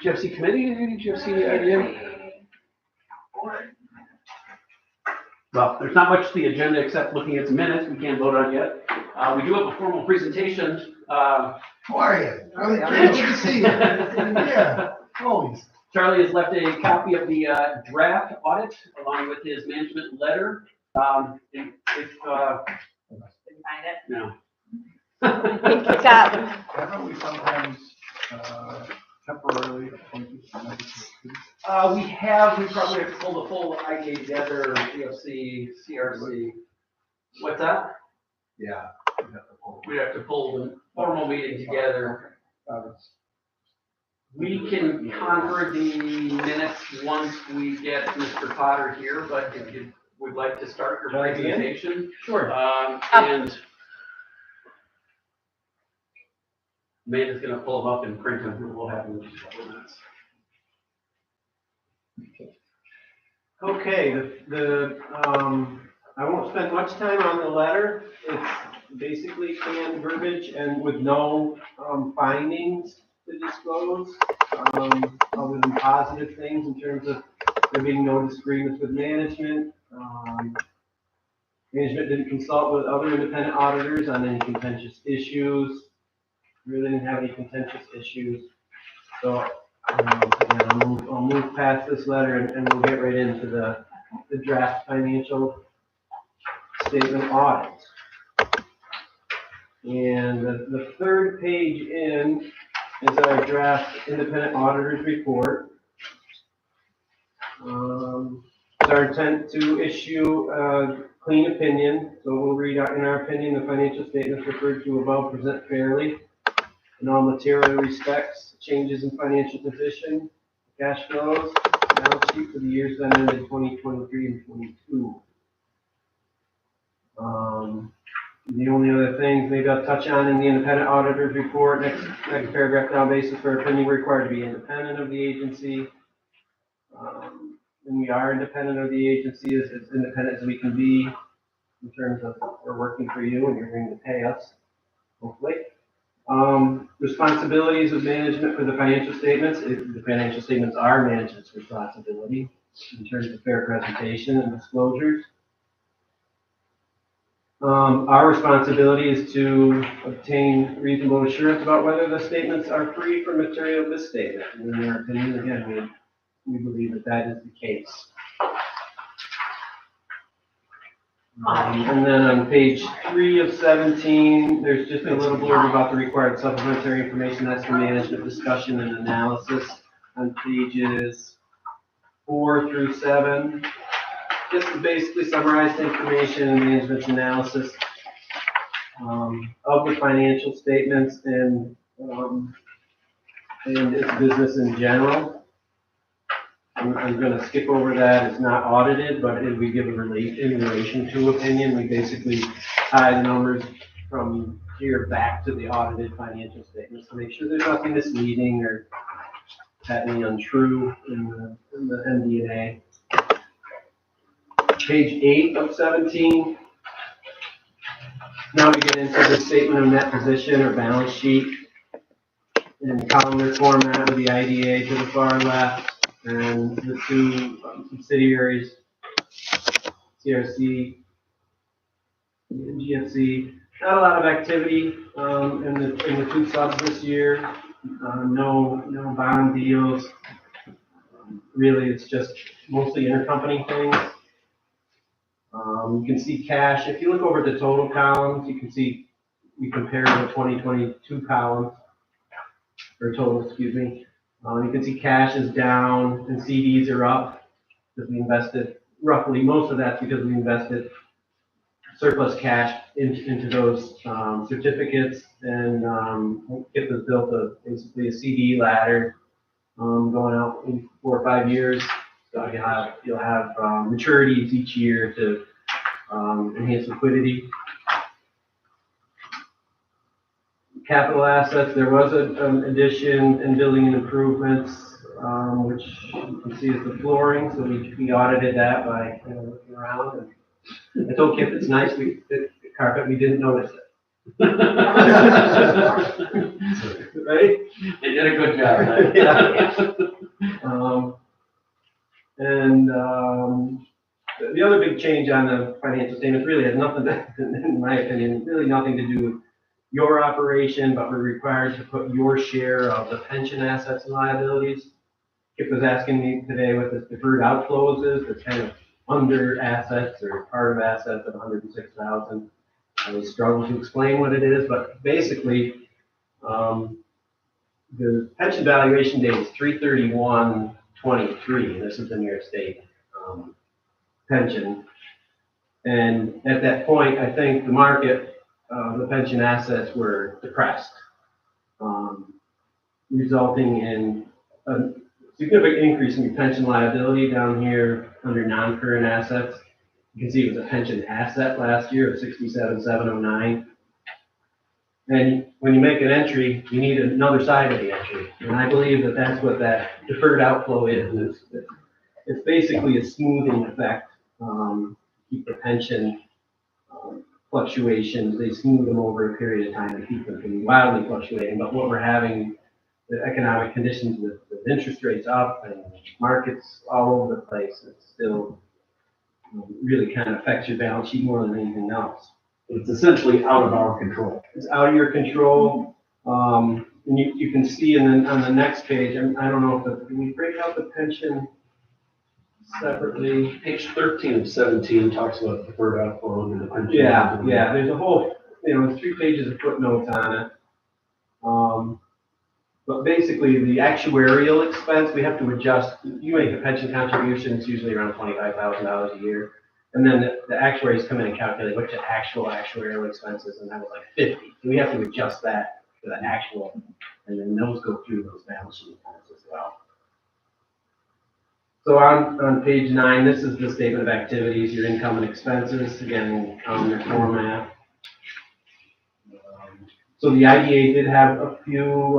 GFC committee, any GFC idea? Well, there's not much to the agenda except looking at the minutes. We can't vote on yet. We do have a formal presentation. How are you? Really, good to see you. Yeah, always. Charlie has left a copy of the draft audit along with his management letter. If Didn't find it? no. I think you got them. Haven't we sometimes temporarily appointed members We probably have to pull the full IDA together, GFC, CRC. What's that? Yeah. We have to pull the formal meeting together. We can conquer the minutes once we get Mr. Potter here, but if you would like to start your presentation. Sure. And Amanda's gonna pull them up and print them, and we'll have them in just a couple of minutes. Okay, I won't spend much time on the letter. It's basically canned verbiage and with no findings to disclose, other than positive things in terms of there being no disagreements with management. Management didn't consult with other independent auditors on any contentious issues. Really didn't have any contentious issues. So I'll move past this letter and we'll get right into the draft financial statement audit. And the third page in is our draft independent auditor's report. It's our intent to issue a clean opinion. So we'll read out, in our opinion, the financial statements referred to above present fairly in all material respects, changes in financial position, cash flows, balance sheet for the years that ended 2023 and 22. The only other things maybe I'll touch on in the independent auditor's report, next paragraph down, basis for opinion required to be independent of the agency. And we are independent of the agency, as independent as we can be in terms of we're working for you and you're going to pay us, hopefully. Responsibilities of management for the financial statements. The financial statements are management's responsibility in terms of fair presentation and disclosures. Our responsibility is to obtain reasonable assurance about whether the statements are free from material misstatement. And in our opinion, again, we believe that that is the case. And then on page 3 of 17, there's just a little blurb about the required supplementary information. That's for management discussion and analysis on pages 4 through 7. Just to basically summarize the information and management's analysis of the financial statements and its business in general. I'm going to skip over that. It's not audited, but we give a in relation to opinion. We basically tie the numbers from here back to the audited financial statements to make sure there's nothing misleading or patently untrue in the MD&A. Page 8 of 17. Now we get into the statement of net position or balance sheet in columnar format with the IDA to the far left and the two subsidiaries, CRC and GFC. Not a lot of activity in the two subs this year. No bond deals. Really, it's just mostly intercompany things. You can see cash. If you look over the total columns, you can see we compare the 2022 columns, or total, excuse me. You can see cash is down and CDs are up because we invested roughly, most of that's because we invested surplus cash into those certificates, and it was built basically a CD ladder going out in 4 or 5 years. So you'll have maturities each year to enhance liquidity. Capital assets, there was an addition in building and improvements, which you can see is the flooring. So we audited that by looking around. And I told Kip it's nice. The carpet, we didn't notice it. Right? They did a good job. The other big change on the financial statements really has nothing to, in my opinion, really nothing to do with your operation, but we're required to put your share of the pension assets and liabilities. Kip was asking me today what this deferred outflows is, that's kind of under assets or part of assets of 106,000. I was struggling to explain what it is, but basically, the pension valuation date is 3/31/23. This is the New York State pension. And at that point, I think the market, the pension assets were depressed, resulting in a significant increase in your pension liability down here under non-current assets. You can see it was a pension asset last year of 67,709. And when you make an entry, you need another side of the entry. And I believe that that's what that deferred outflow is. It's basically a smoothing effect. Keep the pension fluctuations, they smooth them over a period of time and keep them from wildly fluctuating. But what we're having, the economic conditions with interest rates up and markets all over the place, it still really kind of affects your balance sheet more than anything else. It's essentially out of our control. It's out of your control. And you can see on the next page, I don't know if can we break out the pension separately? Page 13 of 17 talks about deferred outflow under the pension. Yeah, there's a whole, 3 pages of footnotes on it. But basically the actuarial expense, we have to adjust. You make a pension contribution, it's usually around $25,000 a year. And then the actuaries come in and calculate what your actual actuarial expenses, and that was like 50. So we have to adjust that to the actual, and then those go through those balance sheet accounts as well. So on page 9, this is the statement of activities, your income and expenses, again, on your format. So the IDA did have a few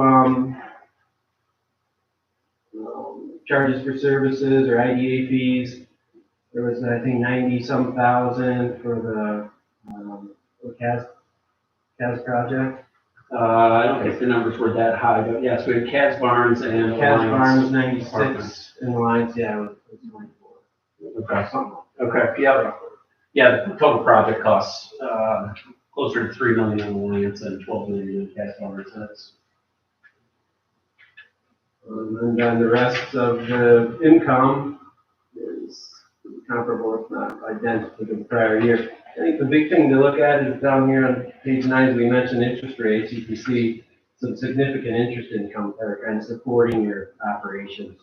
charges for services or IDA fees. There was, I think, 90-some thousand for the CAS project. I don't think the numbers were that high, but yes, we had Cats Barnes and CAS Barnes was Alliance 96, and Alliance, yeah, it was 94. Okay. Something. Okay, yeah, the total project costs, closer to $3 million in Alliance and $12 million in Cats Barnes. And then the rest of the income is comparable, if not identical to the prior year. I think the big thing to look at is down here on page 9, as we mentioned interest rates. You can see some significant interest income that are kind of supporting your operations.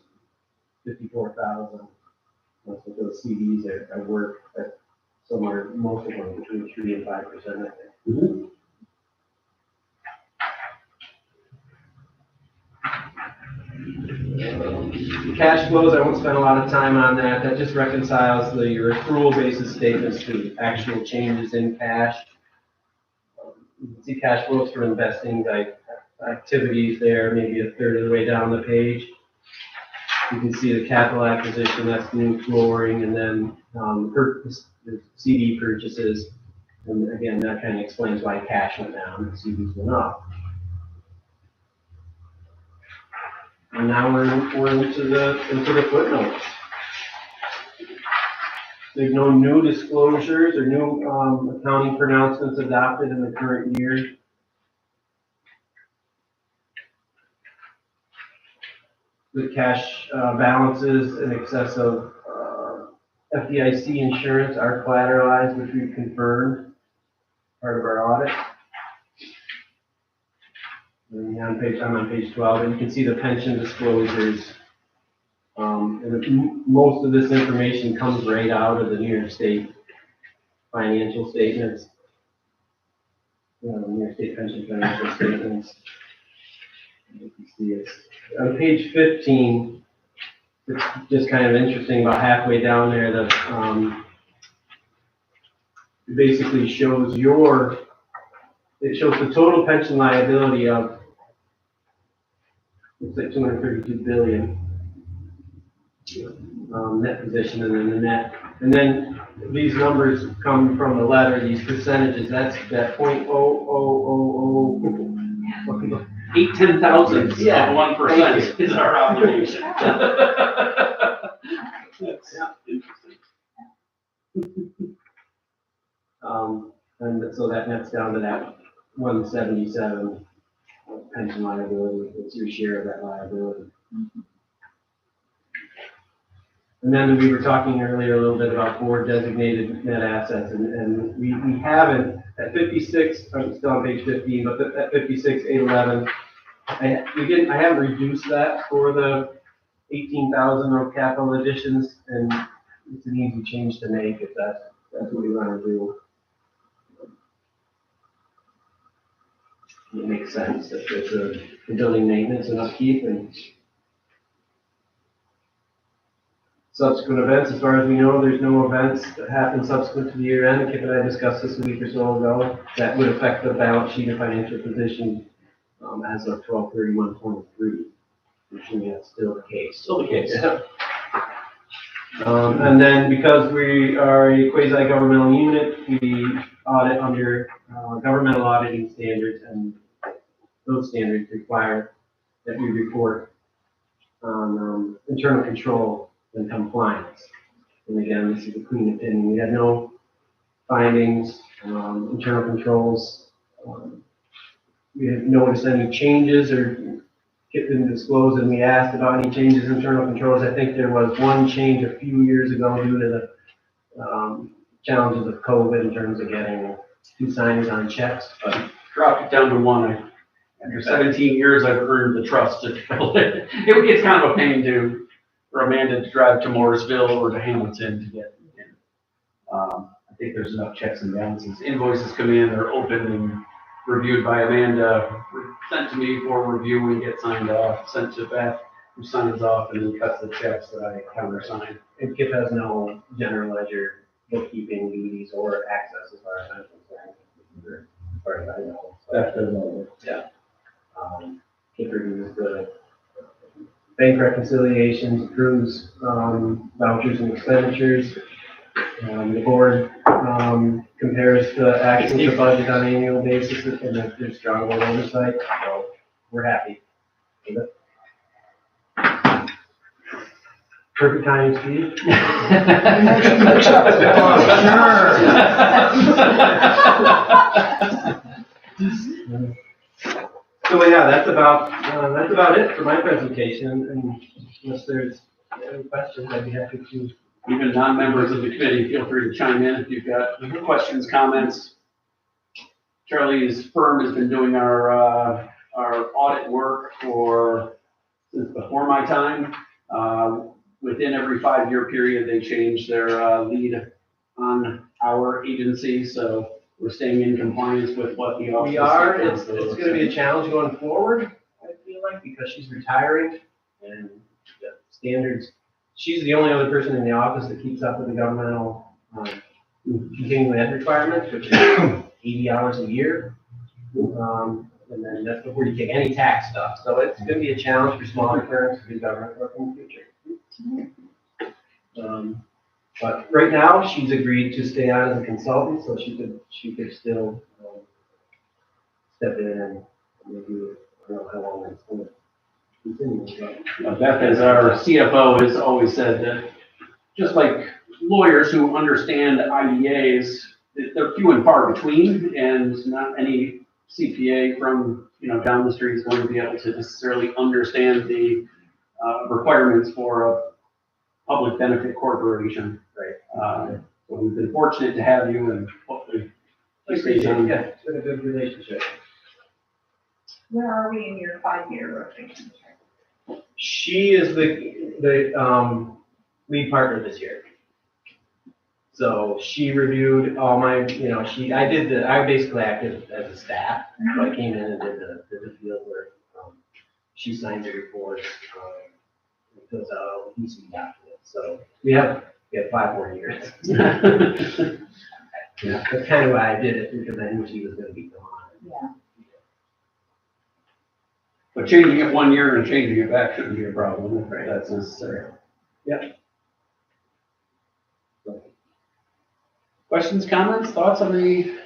54,000. That's what those CDs are worth at somewhere, most of them between 3 and 5%, I think. Mm-hmm. Cash flows, I won't spend a lot of time on that. That just reconciles your accrual basis statements to actual changes in cash. You can see cash flows for investing activities there, maybe a third of the way down the page. You can see the capital acquisition, that's new flooring, and then the CD purchases. And again, that kind of explains why cash went down and CDs went up. And now we're into the footnotes. There's no new disclosures or new accounting pronouncements adopted in the current year. The cash balances in excess of FDIC insurance are collateralized, which we've confirmed, part of our audit. And I'm on page 12, and you can see the pension disclosures. And most of this information comes right out of the New York State financial statements. New York State pension financial statements. You can see it. On page 15, it's just kind of interesting, about halfway down there, that it basically shows it shows the total pension liability of, it's like $232 billion. net position and then the net. And then these numbers come from the letter, these percentages, that's that 0.0000. 8/10,000 Yeah. of 1% is our obligation. That's interesting. And so that nets down to that 177 pension liability, it's your share of that liability. And then we were talking earlier a little bit about board designated net assets, and we haven't, at 56, I'm still on page 15, but at 56,811, I haven't reduced that for the 18,000 of capital additions, and it's an easy change to make if that's what we want to do. It makes sense that there's a building maintenance and upkeep and subsequent events. As far as we know, there's no events that happen subsequent to the year end. Kip and I discussed this a week or so ago that would affect the balance sheet and financial position as of 12/31/23. Assuming that's still the case. Still the case. Yeah. And then because we are a quasi-governmental unit, we audit under governmental auditing standards, and those standards require that we report on internal control and compliance. And again, this is a clean opinion. We had no findings, internal controls. We didn't notice any changes or didn't disclose, and we asked about any changes in internal controls. I think there was one change a few years ago due to the challenges of COVID in terms of getting 2 signers on checks, but Dropped it down to 1. After 17 years, I've earned the trust to fill it. It's kind of a pain for Amanda to drive to Mooresville or to Hamilton to get in. I think there's enough checks and balances. Invoices come in, they're opened and reviewed by Amanda, sent to me for review and get signed off, sent to Beth, who signs off and then cuts the checks that I countersign. and Kip has no general ledger bookkeeping duties or access as far as I'm concerned. As far as I know. That does all work. Yeah. Kip reviews the bank reconciliations, approves vouchers and expenditures. The board compares the actual to budget on an annual basis, and if there's strong board oversight, so we're happy with it. Perfect timing, Steve. Motion to accept. So yeah, that's about it for my presentation, and unless there's any questions, I'd be happy to. Even non-members of the committee, feel free to chime in if you've got questions, comments. Charlie's firm has been doing our audit work since before my time. Within every 5-year period, they change their lead on our agency, so we're staying in compliance with what the office. We are, it's gonna be a challenge going forward, I feel like, because she's retiring, and the standards, she's the only other person in the office that keeps up with the governmental, continuing ed requirements, which is 80 hours a year. And then that's before you take any tax stuff, so it's gonna be a challenge for smaller firms to do government work in the future. But right now, she's agreed to stay on as a consultant, so she could still step in and maybe, I don't know how long it's going to continue. But Beth, as our CFO, has always said that just like lawyers who understand IDAs, they're few and far between, and not any CPA from down the street is going to be able to necessarily understand the requirements for a public benefit corporation. Right. So we've been fortunate to have you, and hopefully I appreciate it. Yeah, it's been a good relationship. Where are we in your 5-year rotation? She is the lead partner this year. So she reviewed all my, I basically acted as a staff. So I came in and did the field work. She signed the reports, and fills out all the PC documents. So we have 5 more years. Yeah, that's kind of why I did it, because I knew she was going to be gone. Yeah. But changing it 1 year and changing it back shouldn't be a problem if that's necessary. Questions, comments, thoughts on the?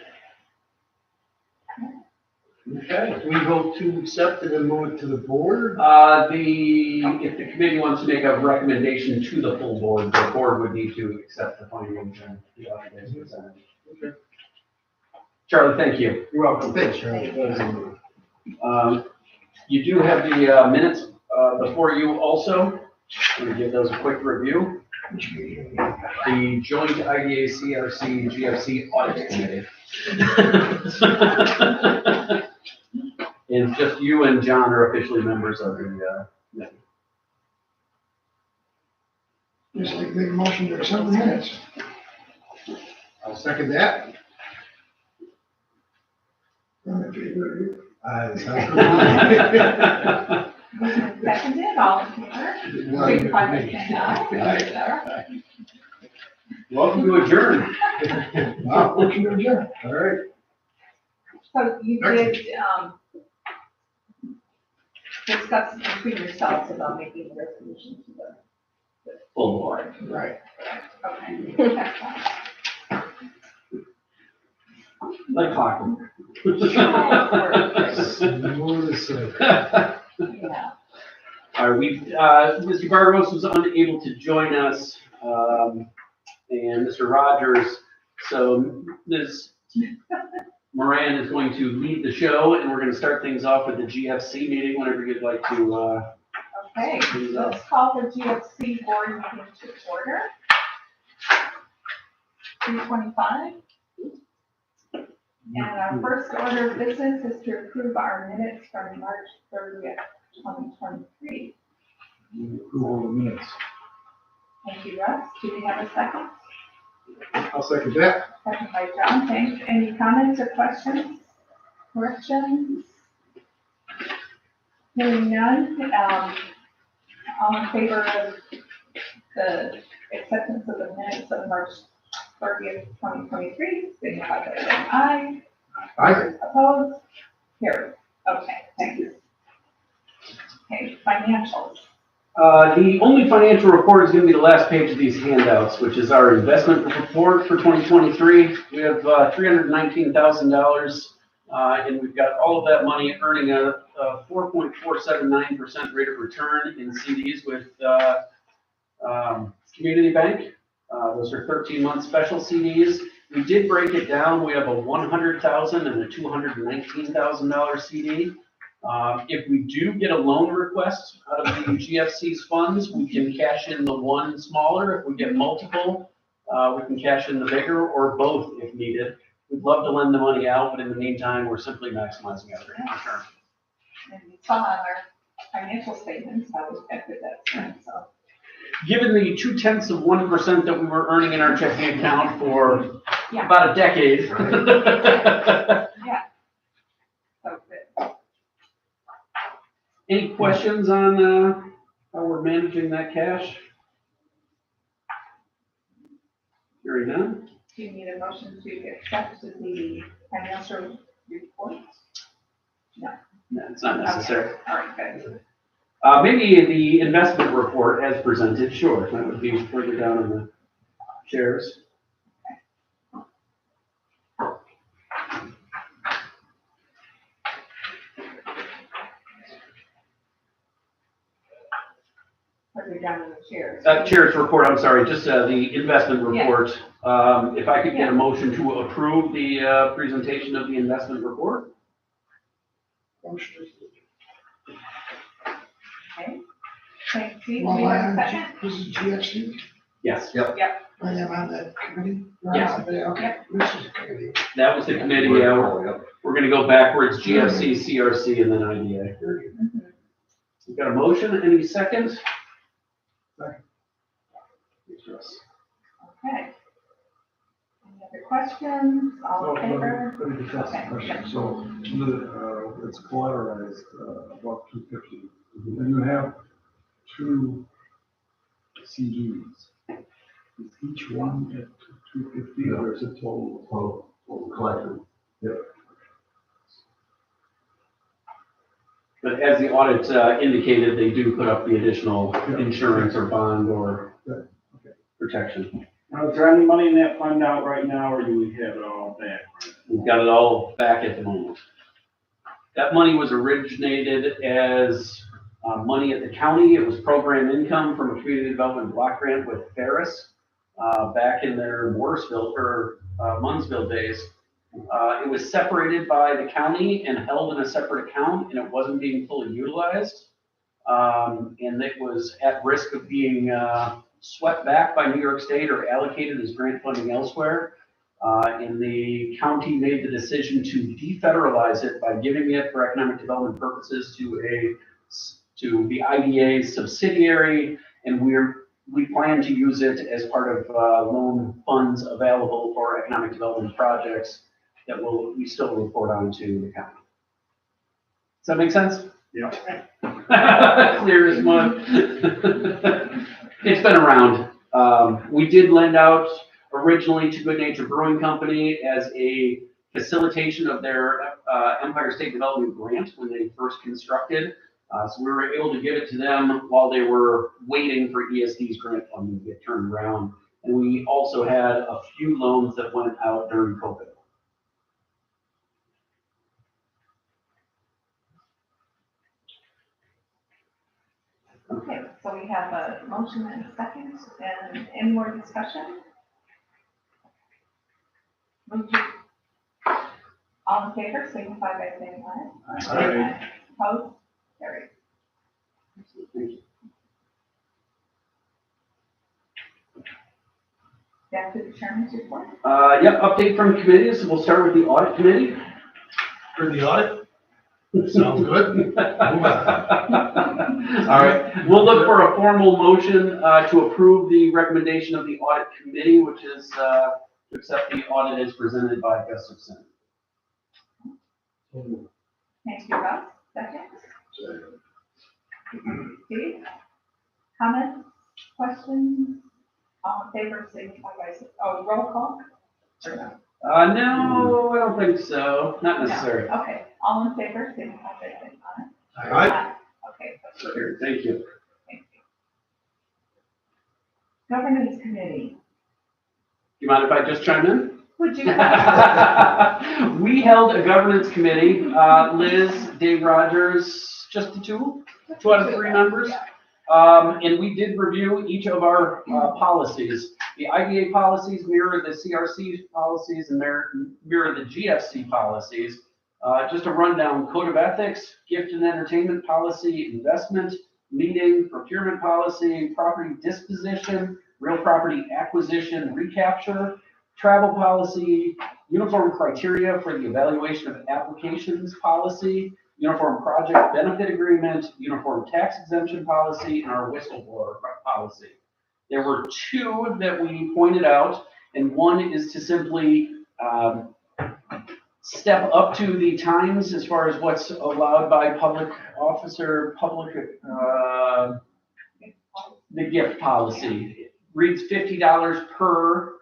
Okay. We vote to accept it and move it to the board? If the committee wants to make a recommendation to the full board, the board would need to accept the findings and the audit as presented. Okay. Charlie, thank you. You're welcome. Thanks, Charlie. You do have the minutes before you also. I'm going to give those a quick review. Which meeting? The joint IDA CRC GFC audit committee. And just you and John are officially members of the committee. Just like make a motion to accept the minutes. I'll second that. I'm in favor of you. Seconded, all in favor? Signify by saying aye. Welcome to adjourn. Wow, motion to adjourn. All right. So you did, discuss between yourselves about making a resolution to the Full board. Right. okay. Like clockwork. More to say. Yeah. All right, Mr. Bargos was unable to join us, and Mr. Rogers. So Ms. Moran is going to lead the show, and we're going to start things off with the GFC meeting whenever you'd like to. Okay, let's call the GFC board meeting to order. 3:25. And our first order of business is to approve our minutes from March 30th, 2023. Approval of the minutes. Thank you, Russ. Do we have a second? I'll second that. Second by John. Thanks. Any comments or questions? Corrections? Hearing none. All in favor of the acceptance of the minutes of March 30th, 2023, signify by saying aye. Aye. Opposed? Carried. Okay, thank you. Okay, financials. The only financial report is going to be the last page of these handouts, which is our investment report for 2023. We have $319,000, and we've got all of that money earning a 4.479% rate of return in CDs with Community Bank. Those are 13-month special CDs. We did break it down. We have a $100,000 and a $219,000 CD. If we do get a loan request out of the GFC's funds, we can cash in the one smaller. If we get multiple, we can cash in the bigger or both if needed. We'd love to lend the money out, but in the meantime, we're simply maximizing our rate of return. And you saw on our financial statements how we affected that trend, so. Given the 0.2% that we were earning in our checking account for Yeah. about a decade. Yeah. So good. Any questions on how we're managing that cash? Hearing none. Do you need a motion to accept the financial report? No, it's not necessary. Okay. All right, good. Maybe the investment report as presented, sure, that would be further down in the shares. Further down in the chairs. Chair's report, I'm sorry, just the investment report. If I could get a motion to approve the presentation of the investment report. Motion. Okay. Thank you. Do Well, we have a second? this is GFC. Yes, I am on that committee. Yes. Okay, this is a committee. that was the committee. We're going to go backwards, GFC, CRC, and then IDA. Mhm. We've got a motion, any second? Second. Okay. Any other questions? All in favor? Let me just ask a Okay. question. So, it's collateralized, about 250. And you have two CDs. Is each one at 250 or is it total collection? I But as the audit indicated, they do put up the additional insurance or bond or protection. Now, is there any money in that fund out right now, or do we have it all back? We've got it all back at the moment. That money was originated as money at the county. It was program income from a community development block grant with Ferris back in their Morrisville or Munnsville days. It was separated by the county and held in a separate account, and it wasn't being fully utilized. And it was at risk of being swept back by New York State or allocated as grant funding elsewhere. And the county made the decision to defederalize it by giving it for economic development purposes to the IDA's subsidiary, and we plan to use it as part of loan funds available for economic development projects that we still report on to the county. Does that make sense? Yeah. Clear as mud. It's been around. We did lend out originally to Good Nature Brewing Company as a facilitation of their Empire State Development Grant when they first constructed. So we were able to give it to them while they were waiting for ESD's grant funding to get turned around. And we also had a few loans that went out during COVID. Okay, so we have a motion and a second, and any more discussion? Move to- All in favor, signify by saying aye. Aye. Opposed? Carried. Back to the chairman's report. Yep, update from committees. We'll start with the audit committee. For the audit? Sounds good. All right, we'll look for a formal motion to approve the recommendation of the audit committee, which is to accept the audit as presented by Gustafson. Thank you, Russ. Second. Steve? Comments, questions? All in favor, signify by saying, roll call? Or no? No, I don't think so. Not No. necessary. Okay, all in favor, signify by saying aye. Aye. Okay, that's Here, thank you. Thank you. Governance committee, You mind if I just chime in? would you? We held a governance committee, Liz, Dave Rogers, just the two out of three members. And we did review each of our policies. The IDA policies mirror the CRC policies and mirror the GFC policies. Just a rundown: code of ethics, gift and entertainment policy, investment, meeting, procurement policy, property disposition, real property acquisition, recapture, travel policy, uniform criteria for the evaluation of applications policy, uniform project benefit agreement, uniform tax exemption policy, and our whistleblower policy. There were two that we pointed out, and one is to simply step up to the times as far as what's allowed by public officer, the gift policy. It reads $50 per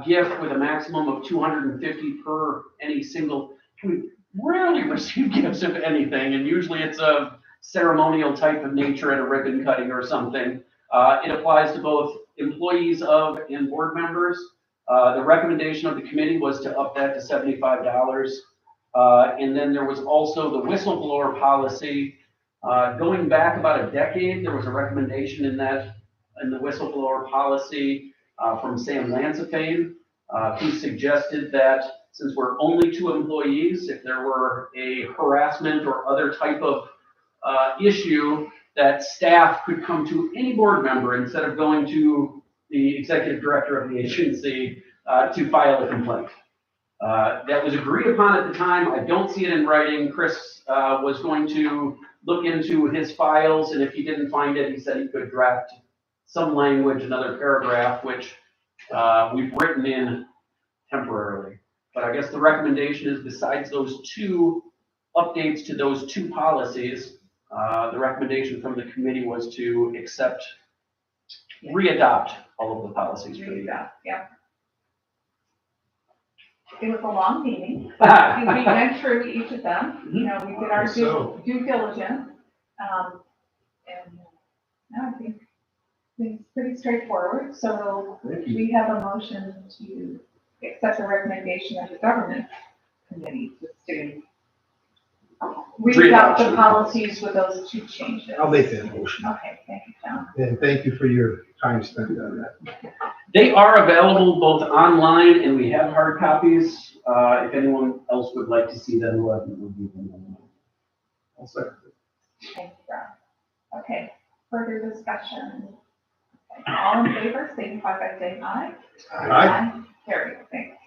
gift with a maximum of $250 per any single. We rarely receive gifts of anything, and usually it's a ceremonial type of nature at a ribbon cutting or something. It applies to both employees of and board members. The recommendation of the committee was to up that to $75. And then there was also the whistleblower policy. Going back about a decade, there was a recommendation in the whistleblower policy from Sam Lansafane, who suggested that since we're only 2 employees, if there were a harassment or other type of issue, that staff could come to any board member instead of going to the executive director of the agency to file a complaint. That was agreed upon at the time. I don't see it in writing. Chris was going to look into his files, and if he didn't find it, he said he could draft some language, another paragraph, which we've written in temporarily. But I guess the recommendation is, besides those 2 updates to those 2 policies, the recommendation from the committee was to readopt all of the policies for the year. Yeah. it was a long meeting. We went through each of them, you know, we did our So- due diligence. And no, I think it's pretty straightforward. So Thank you. we have a motion to accept the recommendation of the governance committee to read out the policies with those two changes. I'll make that motion. Okay, thank you, John. And thank you for your time spent on that. They are available both online and we have hard copies. If anyone else would like to see them, we'll review them online. I'll second it. Thank you, Rob. Okay, further discussion. Okay, all in favor, signify by saying aye. Carried, thanks.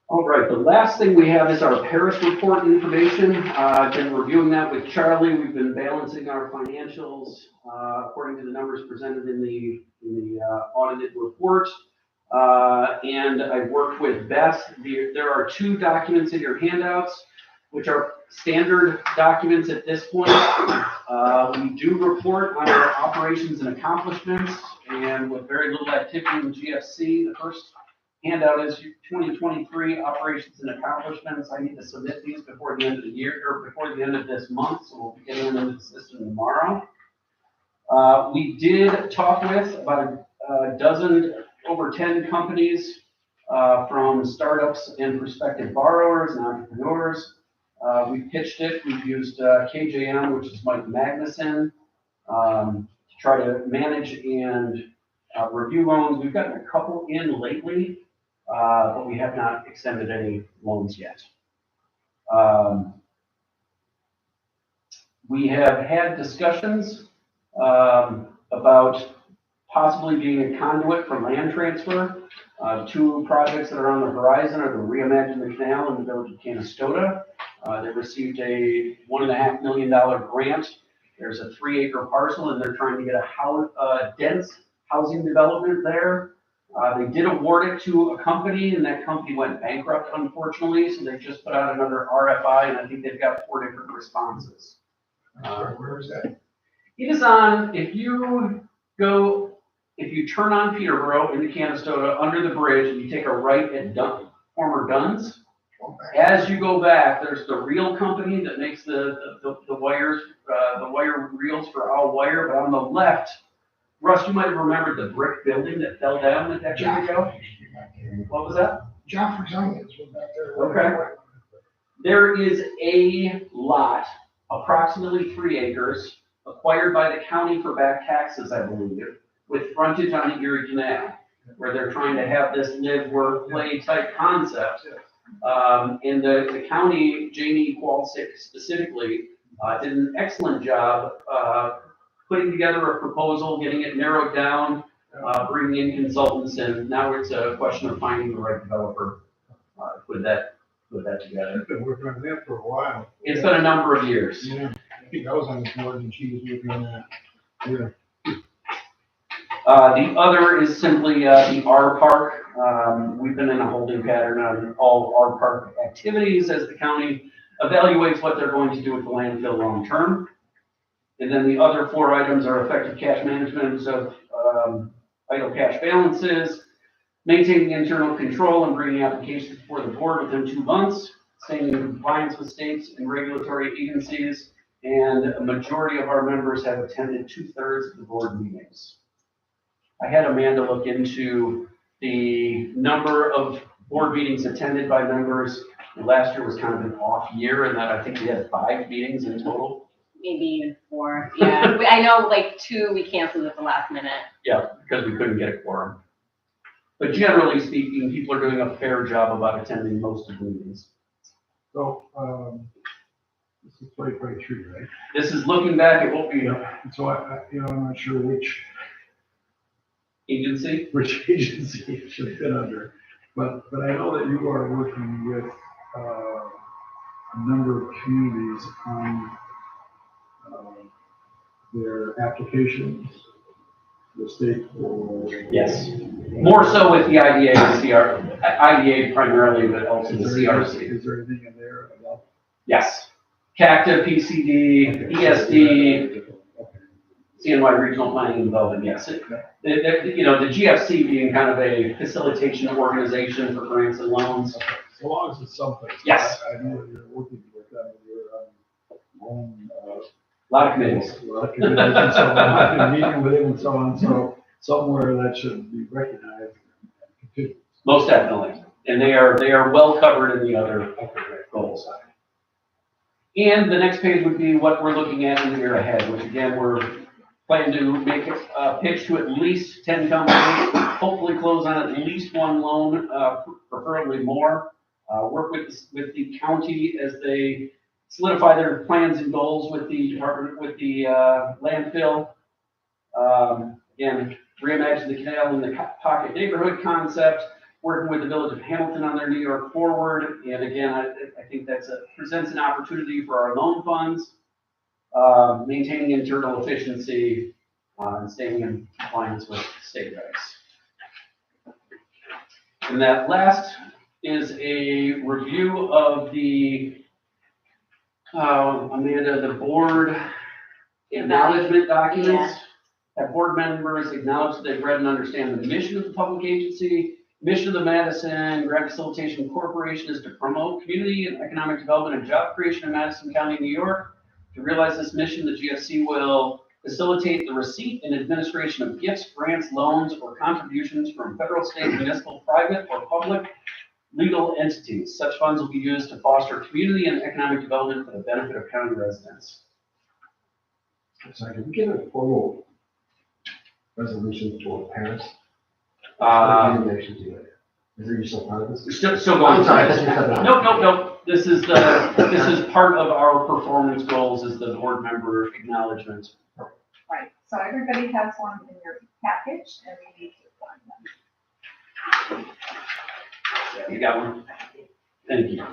All right, the last thing we have is our Paris report information. I've been reviewing that with Charlie. We've been balancing our financials according to the numbers presented in the audited report. And I've worked with Beth. There are two documents in your handouts, which are standard documents at this point. We do report on our operations and accomplishments, and with very little activity in GFC. The first handout is 2023 operations and accomplishments. I need to submit these before the end of the year, or before the end of this month, so we'll be getting them into the system tomorrow. We did talk with about a dozen, over 10 companies, from startups and prospective borrowers and entrepreneurs. We pitched it. We've used KJM, which is Mike Madison, to try to manage and review loans. We've gotten a couple in lately, but we have not extended any loans yet. We have had discussions about possibly being a conduit for land transfer. Two projects that are on the horizon are the Reimagine the Canal in the village of Canastota. They received a $1.5 million grant. There's a 3-acre parcel, and they're trying to get a dense housing development there. They did award it to a company, and that company went bankrupt, unfortunately, so they just put out another RFI, and I think they've got 4 different responses. Where is that? It is on, if you turn on Peterborough into Canastota, under the bridge, and you take a right at former Dunn's, as you go back, there's the reel company that makes the wires, the wire reels for all wire, but on the left, Russ, you might have remembered the brick building that fell down a decade ago? What was that? Joffrey's Onions was back there. Okay. There is a lot, approximately 3 acres, acquired by the county for back taxes, I believe, with frontage on the Erie Canal, where they're trying to have this live, work, play type concept. And the county, Jamie Walsick specifically, did an excellent job putting together a proposal, getting it narrowed down, bringing in consultants, and now it's a question of finding the right developer to put that together. I've been working on that for a while. It's been a number of years. Yeah, I think I was on this board and she was working on that. Yeah. The other is simply the R Park. We've been in a holding pattern on all R Park activities as the county evaluates what they're going to do with the landfill long term. And then the other 4 items are effective cash management of idle cash balances, maintaining internal control and bringing applications before the board within 2 months, staying in compliance with states and regulatory agencies, and a majority of our members have attended 2/3 of the board meetings. I had Amanda look into the number of board meetings attended by members. Last year was kind of an off year, and that I think we had 5 meetings in total. Maybe even 4, yeah. I know like 2 we canceled at the last minute. Yeah, because we couldn't get a quorum. But generally speaking, people are doing a fair job about attending most of the meetings. So, this is 2023, right? This is looking back at what we, Yeah. So I'm not sure which agency, agency it should have been under, but I know that you are working with a number of communities on their applications, the state for. yes. More so with the IDA and IDA primarily, but also the CRC. Is there anything in there about? Yes. CACTA, PCD, ESD, CNY Regional Planning and Development, yes. You know, the GFC being kind of a facilitation organization for grants and loans. So long as it's someplace. Yes. I know that you're working with them, you're on, A lot of committees. a lot of committees and so on, I've been meeting with him and so on, so somewhere that should be recognized and continued. Most definitely. And they are well covered in the other goals. And the next page would be what we're looking at in the year ahead, which again, we're planning to make a pitch to at least 10 companies, hopefully close on at least one loan, preferably more. Work with the county as they solidify their plans and goals with the department, with the landfill. Again, reimagine the canal in the pocket neighborhood concept, working with the village of Hamilton on their New York Forward. And again, I think that presents an opportunity for our loan funds, maintaining internal efficiency, and staying in compliance with state regs. And that last is a review of the, Amanda, the board acknowledgement documents. That board members acknowledge that they've read and understand the mission of the public agency. Mission of the Madison Grant Facilitation Corporation is to promote community and economic development and job creation in Madison County, New York. To realize this mission, the GFC will facilitate the receipt and administration of gifts, grants, loans, or contributions from federal, state, municipal, private, or public legal entities. Such funds will be used to foster community and economic development for the benefit of county residents. Sorry, did we get a formal resolution for Paris? Is there still part of this? Still going. I'm sorry, I thought you said that. Nope. This is part of our performance goals, is the board member acknowledgement. Right, so everybody has one in your package, and we need to find them. You got one? Thank you.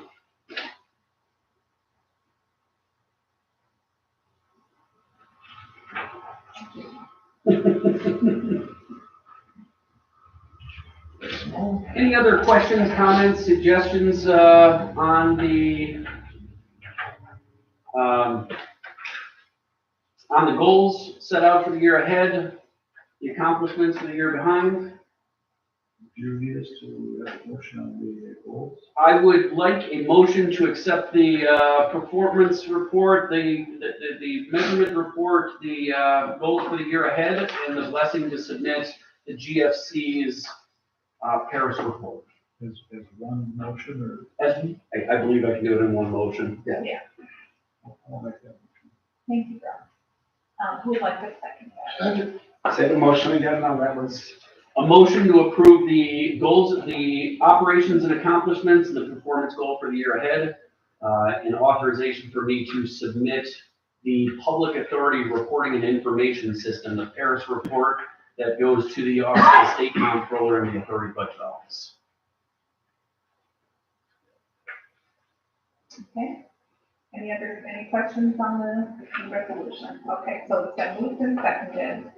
Any other questions, comments, suggestions on the goals set out for the year ahead, the accomplishments for the year behind? Do you need us to have a motion on the goals? I would like a motion to accept the performance report, the measurement report, the goals for the year ahead, and the blessing to submit the GFC's Paris report. As one motion or? I believe I can do it in one motion. Yeah, I'll make that. thank you, Rob. Who would like to second that? Say the motion again, now that was. A motion to approve the goals, the operations and accomplishments, and the performance goal for the year ahead, and authorization for me to submit the public authority reporting and information system, the Paris report, that goes to the Office of the State Comptroller and the Authority Budget Office. Okay, any questions on the resolution? Okay, so it's been moved and seconded.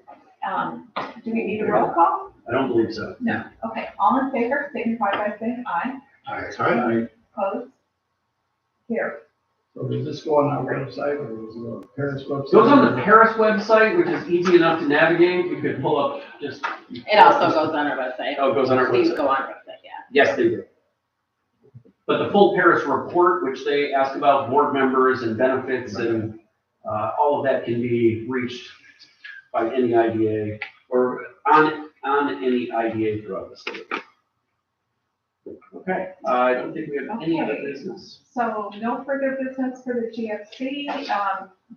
Do we need a roll call? I don't believe so. No. Okay, all in favor, signify by saying aye. Aye. Opposed? Here. So does this go on our website or does it go on the Paris website? It goes on the Paris website, which is easy enough to navigate. You could pull up just. It also goes on our website. Oh, it goes on our Please website. go on our website, yeah. Yes, they do. But the full Paris report, which they ask about board members and benefits and all of that, can be reached by any IDA or on any IDA throughout the state. Okay, I don't think we have any other business. So no further business for the GFC.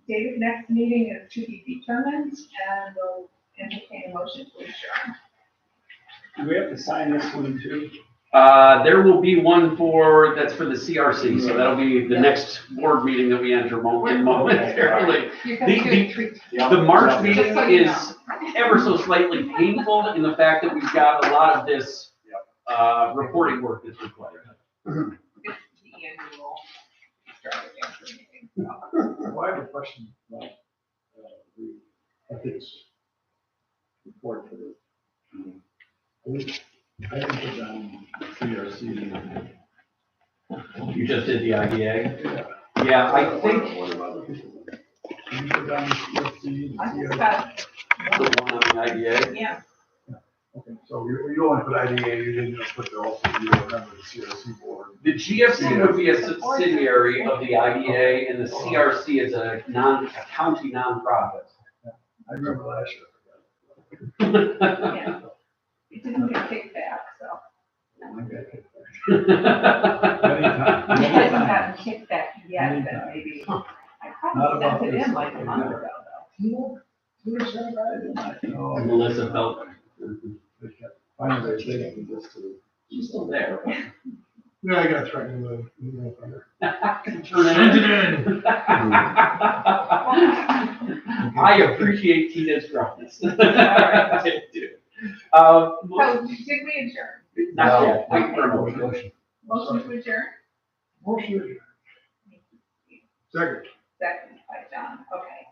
Date of next meeting is to be determined, and we'll entertain a motion to adjourn. Do we have to sign this one too? There will be one that's for the CRC, so that'll be the next board meeting that we enter momentarily. The March meeting is ever so slightly painful in the fact that we've got a lot of this reporting work that's required. It's the annual extravaganza meeting. Well, I have a question about the ethics report for the. I didn't put down CRC. You just did the IDA? Yeah. Yeah, I think, What about the people? Can you put down the CRC? I just got, The one on the IDA. yeah, Okay, so you only put IDA, you didn't put the also, you don't remember the CRC board. The GFC would be a subsidiary of the IDA, and the CRC is a county nonprofit. I remember last year. yeah. It didn't get kicked back, so. I got it. Many It Many hasn't times. gotten kicked back yet, Many but times. maybe, I Not probably about sent it this. in like a month ago, though. No, Melissa felt. they kept finally taking this to. She's still there. Yeah, I got threatened with, you know, Turn it in. I appreciate Tina's roughness. I do. So, did we adjourn? Not yet, wait for a motion. Motion to adjourn? motion. Second. Second by John, okay.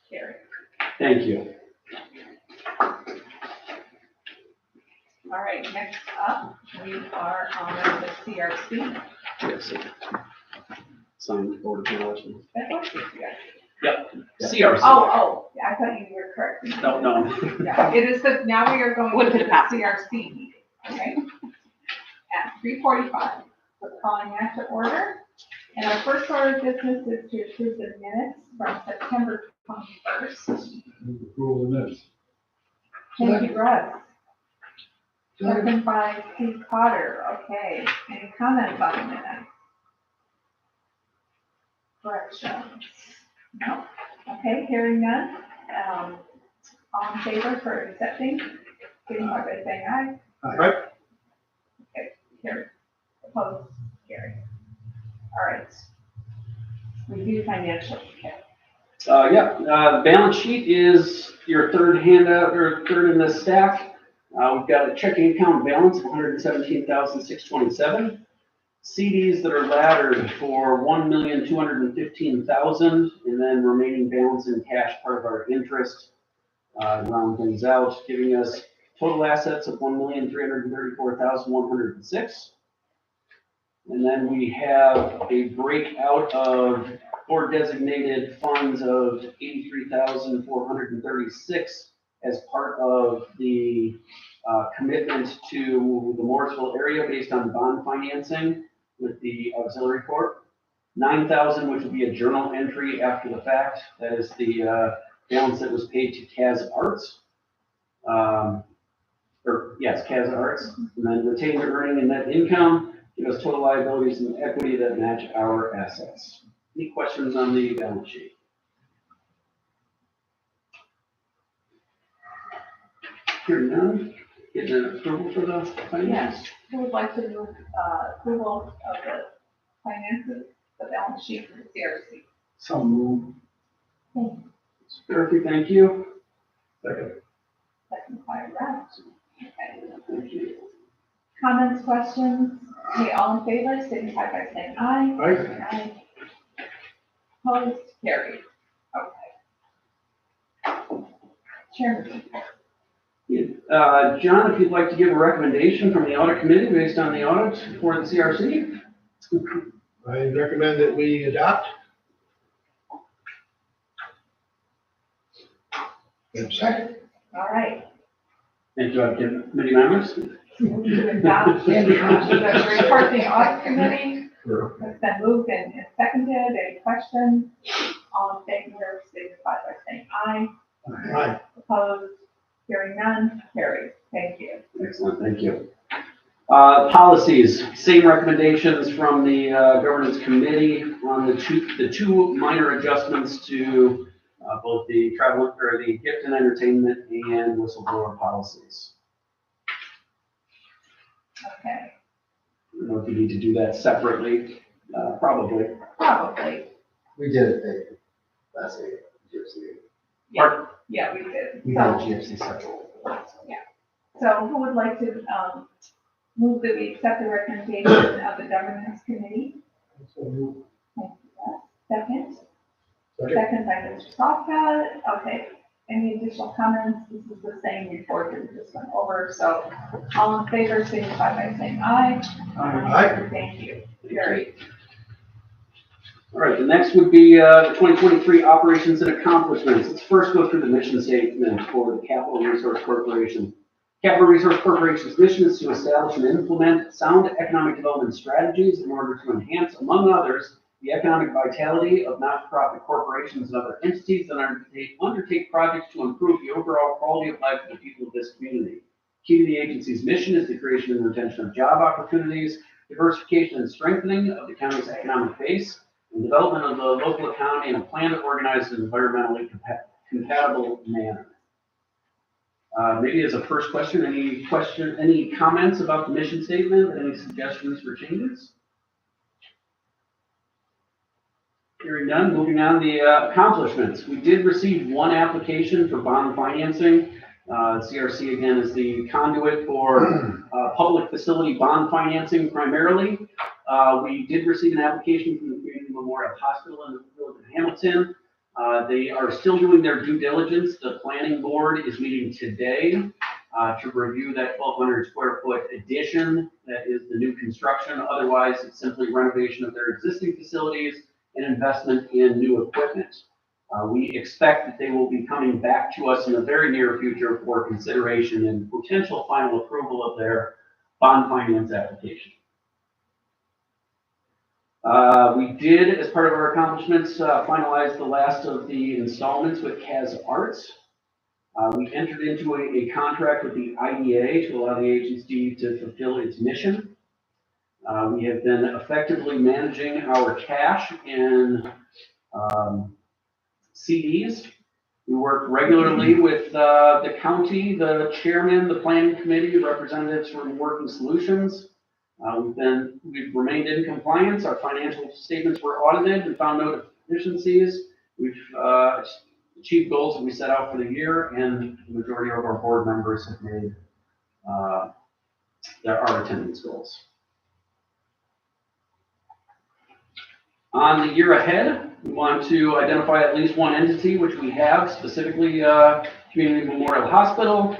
Carrie. Thank you. All right, next up, we are on the CRC. Yes. Signed board of acknowledgements. That was the CRC. CRC. Oh, yeah, I thought you were correct. No. Yeah, it is, now we are going Would to have the been passed. CRC meeting, okay? At 3:45, we're calling that to order. And our first order of business is to approve the minutes from September 21st. Approval of minutes. Thank you, Russ. Second. Second by Steve Potter, okay. Any comments on the minutes? Corrections? No? Okay, hearing none. All in favor for accepting, signify by saying aye. Aye. Okay, carry. Opposed, carry. All right. Review financial, okay. The balance sheet is your third handout, or third in the stack. We've got a checking account balance of $117,627. CDs that are laddered for $1,215,000, and then remaining balance in cash, part of our interest, round things out, giving us total assets of $1,334,106. And then we have a breakout of board designated funds of $83,436 as part of the commitment to the Morrisville area based on bond financing with the auxiliary court. $9,000, which would be a journal entry after the fact. That is the balance that was paid to CAS Arts. CAS Arts. And then retained earning and net income give us total liabilities and equity that match our assets. Any questions on the balance sheet? Hearing none, get an approval for the finance? Yes, who would like to move approval of the finances, the balance sheet for the CRC? So move. Dorothy, thank you. Second. Second by Russ. Okay. Thank you. Comments, questions? Okay, all in favor, signify by saying aye. Aye. Aye. Opposed, carried. Okay. Chairman. John, if you'd like to give a recommendation from the audit committee based on the audit for the CRC? I recommend that we adopt. And second. All right. Thank you, committee members. Move to adopt the report of the audit committee. It's been moved and seconded. Any questions? All in favor, signify by saying aye. Aye. Opposed? Hearing none, carried. Thank you. Excellent, thank you. Policies, same recommendations from the governance committee on the two minor adjustments to both the travel or the gift and entertainment and whistleblower policies. Okay. I don't know if you need to do that separately, probably. Probably. We did it last week, GFC. Yeah, we did. We So, did GFC separate. so who would like to move that we accept the recommendation of the governance committee? So move. Thank you, Russ. Second? Second. Second by Mr. Salka. Okay. Any additional comments? This is the same report that we just went over. So all in favor, signify by saying aye. Aye. Thank you. Carried. All right, the next would be the 2023 operations and accomplishments. Let's first go through the mission statement for the Capital Resource Corporation. Capital Resource Corporation's mission is to establish and implement sound economic development strategies in order to enhance, among others, the economic vitality of not-for-profit corporations and other entities that undertake projects to improve the overall quality of life of the people of this community. Key to the agency's mission is the creation and retention of job opportunities, diversification and strengthening of the county's economic base, and development of the local economy in a planned, organized, and environmentally compatible manner. Maybe as a first question, any comments about the mission statement? Any suggestions for changes? Hearing none, moving on to the accomplishments. We did receive one application for bond financing. CRC again is the conduit for public facility bond financing primarily. We did receive an application from the Community Memorial Hospital in the village of Hamilton. They are still doing their due diligence. The planning board is meeting today to review that 1,200 square foot addition that is the new construction. Otherwise, it's simply renovation of their existing facilities and investment in new equipment. We expect that they will be coming back to us in the very near future for consideration and potential final approval of their bond finance application. We did, as part of our accomplishments, finalize the last of the installments with CAS Arts. We entered into a contract with the IDA to allow the agency to fulfill its mission. We have been effectively managing our cash in CDs. We work regularly with the county, the chairman, the planning committee, representatives from Working Solutions. We've remained in compliance. Our financial statements were audited and found no deficiencies. We've achieved goals that we set out for the year, and the majority of our board members have made our attendance goals. On the year ahead, we want to identify at least one entity, which we have, specifically Community Memorial Hospital.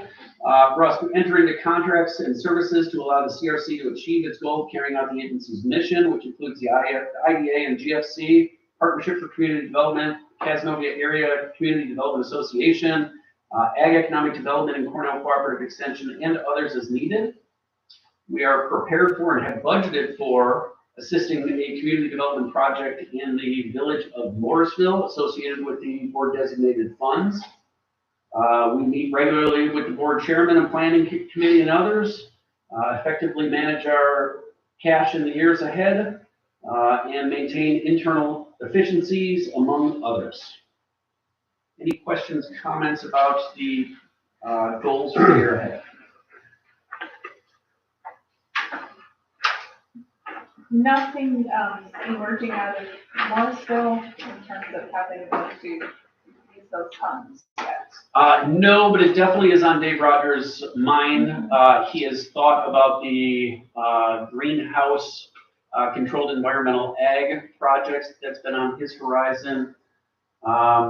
For us to enter into contracts and services to allow the CRC to achieve its goal of carrying out the agency's mission, which includes the IDA and GFC, Partnership for Community Development, Casanova Area Community Development Association, Ag Economic Development and Cornell Cooperative Extension, and others as needed. We are prepared for and have budgeted for assisting a community development project in the village of Morrisville associated with the board designated funds. We meet regularly with the board chairman and planning committee and others, effectively manage our cash in the years ahead, and maintain internal efficiencies, among others. Any questions, comments about the goals for the year ahead? Nothing emerging out of Morrisville in terms of how they want to use those funds yet. No, but it definitely is on Dave Rogers' mind. He has thought about the greenhouse controlled environmental ag projects that's been on his horizon.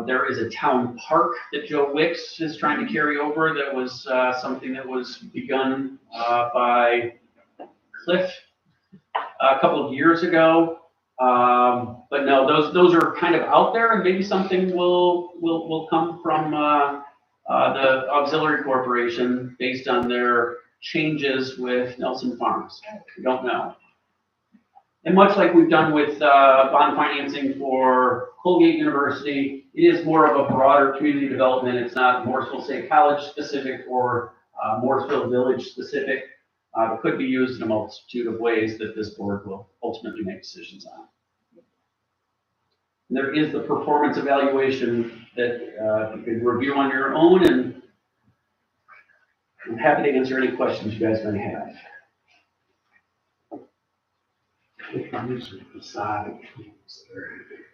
There is a town park that Joe Wicks is trying to carry over that was something that was begun by Cliff a couple of years ago. But no, those are kind of out there, and maybe something will come from the auxiliary corporation based on their changes with Nelson Farms. We don't know. And much like we've done with bond financing for Colgate University, it is more of a broader community development. It's not Morrisville State College specific or Morrisville Village specific. It could be used in a multitude of ways that this board will ultimately make decisions on. And there is the performance evaluation that you can review on your own, and I'm happy to answer any questions you guys may have.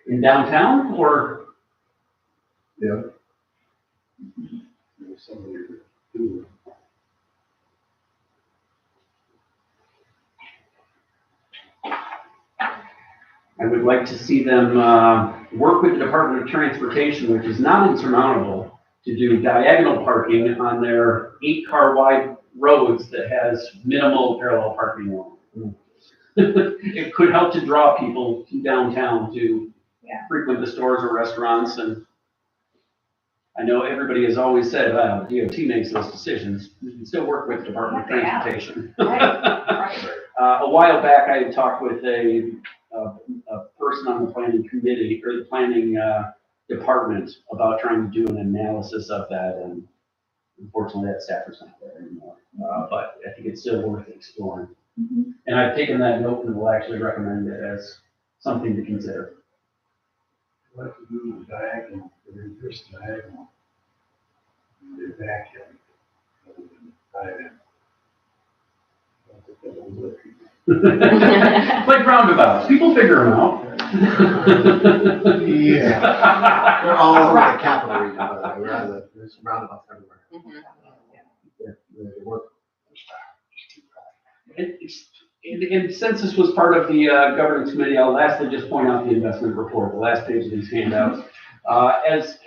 In downtown or? Yeah. I would like to see them work with the Department of Transportation, which is not insurmountable, to do diagonal parking on their 8-car wide roads that has minimal parallel parking. It could help to draw people to downtown to frequent the stores or restaurants, and I know everybody has always said, well, DOT makes those decisions. We can still work with Department of Yeah. Transportation. Right. A while back, I had talked with a person on the planning committee, or the planning department, about trying to do an analysis of that, and unfortunately, that staffer's not there anymore. But I think it's still worth exploring. Mhm. And I've taken that note and will actually recommend it as something to consider. What to do with diagonal, the reverse diagonal. The vacuum. Like roundabouts, people figure them out. Yeah. We're all over the capital region, by the way. We're on there's roundabouts everywhere. Mhm. They work. And since this was part of the governance committee, I'll lastly just point out the investment report, the last page of these handouts. As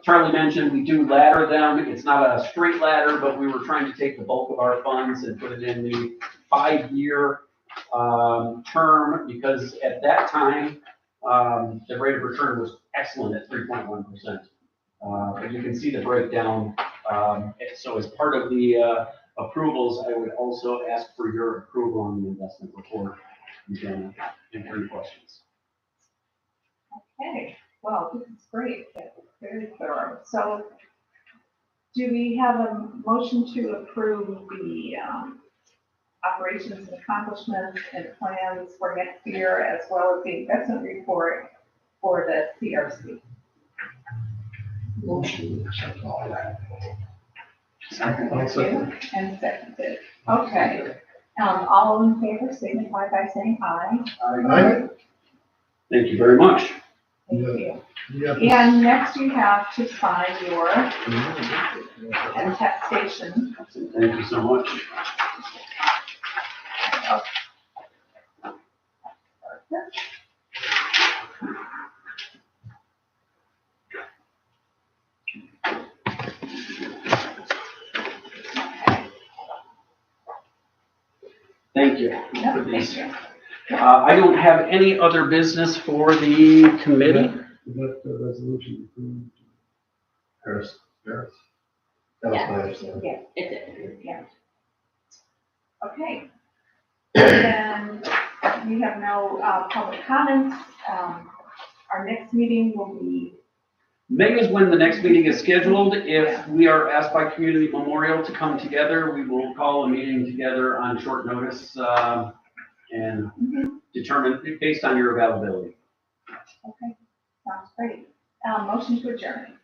Charlie mentioned, we do ladder them. It's not a straight ladder, but we were trying to take the bulk of our funds and put it in the 5-year term, because at that time, the rate of return was excellent at 3.1%. But you can see the breakdown. So as part of the approvals, I would also ask for your approval on the investment report. You can answer any questions. Okay, well, this is great, that's very thorough. So do we have a motion to approve the operations and accomplishments and plans for next year, as well as the investment report for the CRC? Motion to accept all that. Thank you, and seconded. Okay, all in favor signify by saying aye. Aye. Thank you very much. Thank Yeah. you. And next you have to sign your attestation. Thank you so much. Thank you. Yep, thank you. I don't have any other business for the committee. Let the resolution approved. Harris. That was my understanding. Yeah, it's Yeah. Okay. Then we have no public comments. Our next meeting will be, May is when the next meeting is scheduled. If we are asked by Community Memorial to come together, we will call a meeting together on short notice and determine based on your availability. okay, sounds great. Motion to adjourn.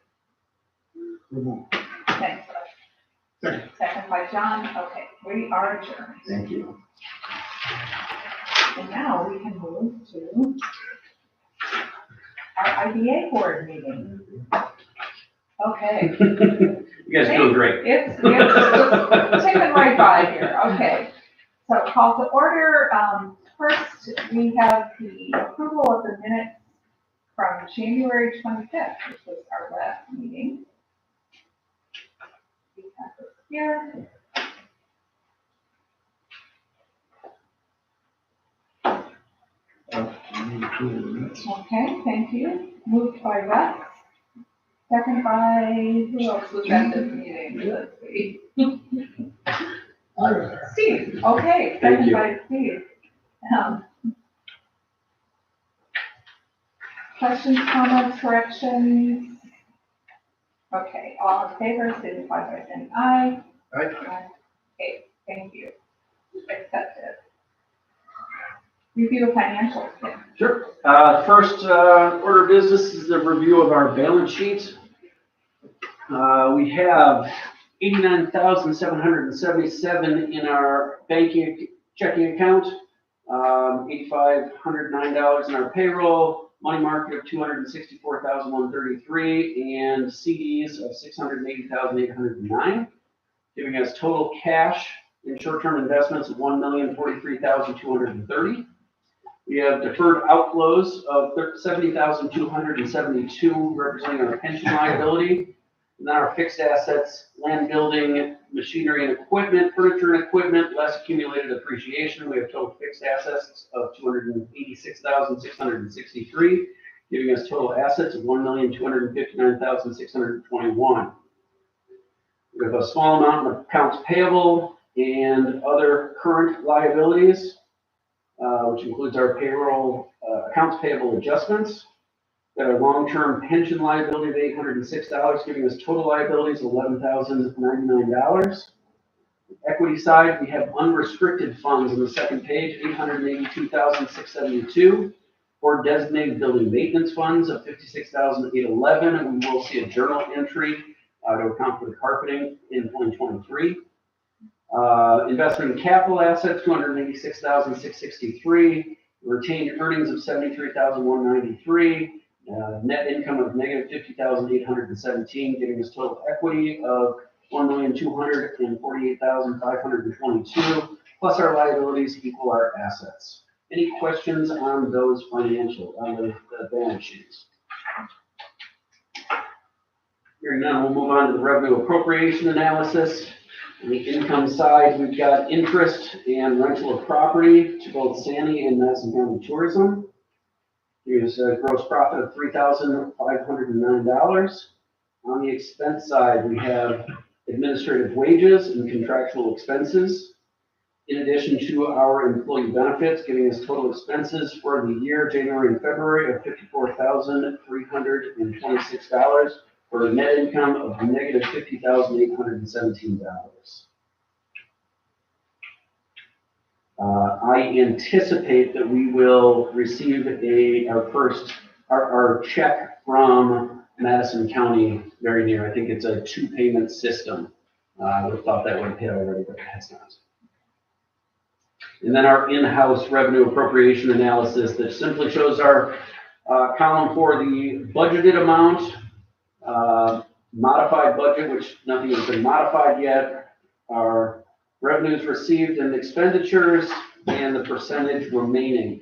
Thanks. Second by John. Okay, we are adjourned. Thank you. And now we can move to our IDA board meeting. Okay. You guys are doing great. It's taken right by here. Okay. So call to order. First, we have the approval of the minutes from January 25th, which was our last meeting. We have this here. Okay, thank you. Moved by Russ. Second by, who else was at this meeting? Let's see. I was there. Steve, okay, Thank second you. by Steve. Questions, comments, corrections? Okay, all in favor, signify by saying aye. Aye. Okay, thank you. Accepted. Review of financials. Yeah. Sure. First order of business is the review of our balance sheet. We have $89,777 in our banking checking account, $8,509 in our payroll, money market of $264,133, and CDs of $680,809, giving us total cash in short-term investments of $1,043,230. We have deferred outflows of $70,272, representing our pension liability. And then our fixed assets, land, building, machinery and equipment, furniture and equipment, less accumulated appreciation. We have total fixed assets of $286,663, giving us total assets of $1,259,621. We have a small amount of accounts payable and other current liabilities, which includes our payroll, accounts payable adjustments. Got a long-term pension liability of $806, giving us total liabilities of $11,099. Equity side, we have unrestricted funds on the second page, $882,672, for designated building maintenance funds of $56,811, and we will see a journal entry to account for the carpeting in 2023. Investment in capital assets, $286,663, retained earnings of $73,193, net income of negative $50,817, giving us total equity of $1,248,522, plus our liabilities equal our assets. Any questions on those financial, on the balance sheets? Hearing none, we'll move on to the revenue appropriation analysis. On the income side, we've got interest and rental of property to both Sandy and Madison County Tourism. Here's a gross profit of $3,509. On the expense side, we have administrative wages and contractual expenses, in addition to our employee benefits, giving us total expenses for the year, January and February, of $54,326, for a net income of negative $50,817. I anticipate that we will receive our check from Madison County very near. I think it's a 2-payment system. I would have thought that would have hit already, but it has not. And then our in-house revenue appropriation analysis that simply shows our column for the budgeted amount, modified budget, which nothing has been modified yet, our revenues received and expenditures, and the percentage remaining.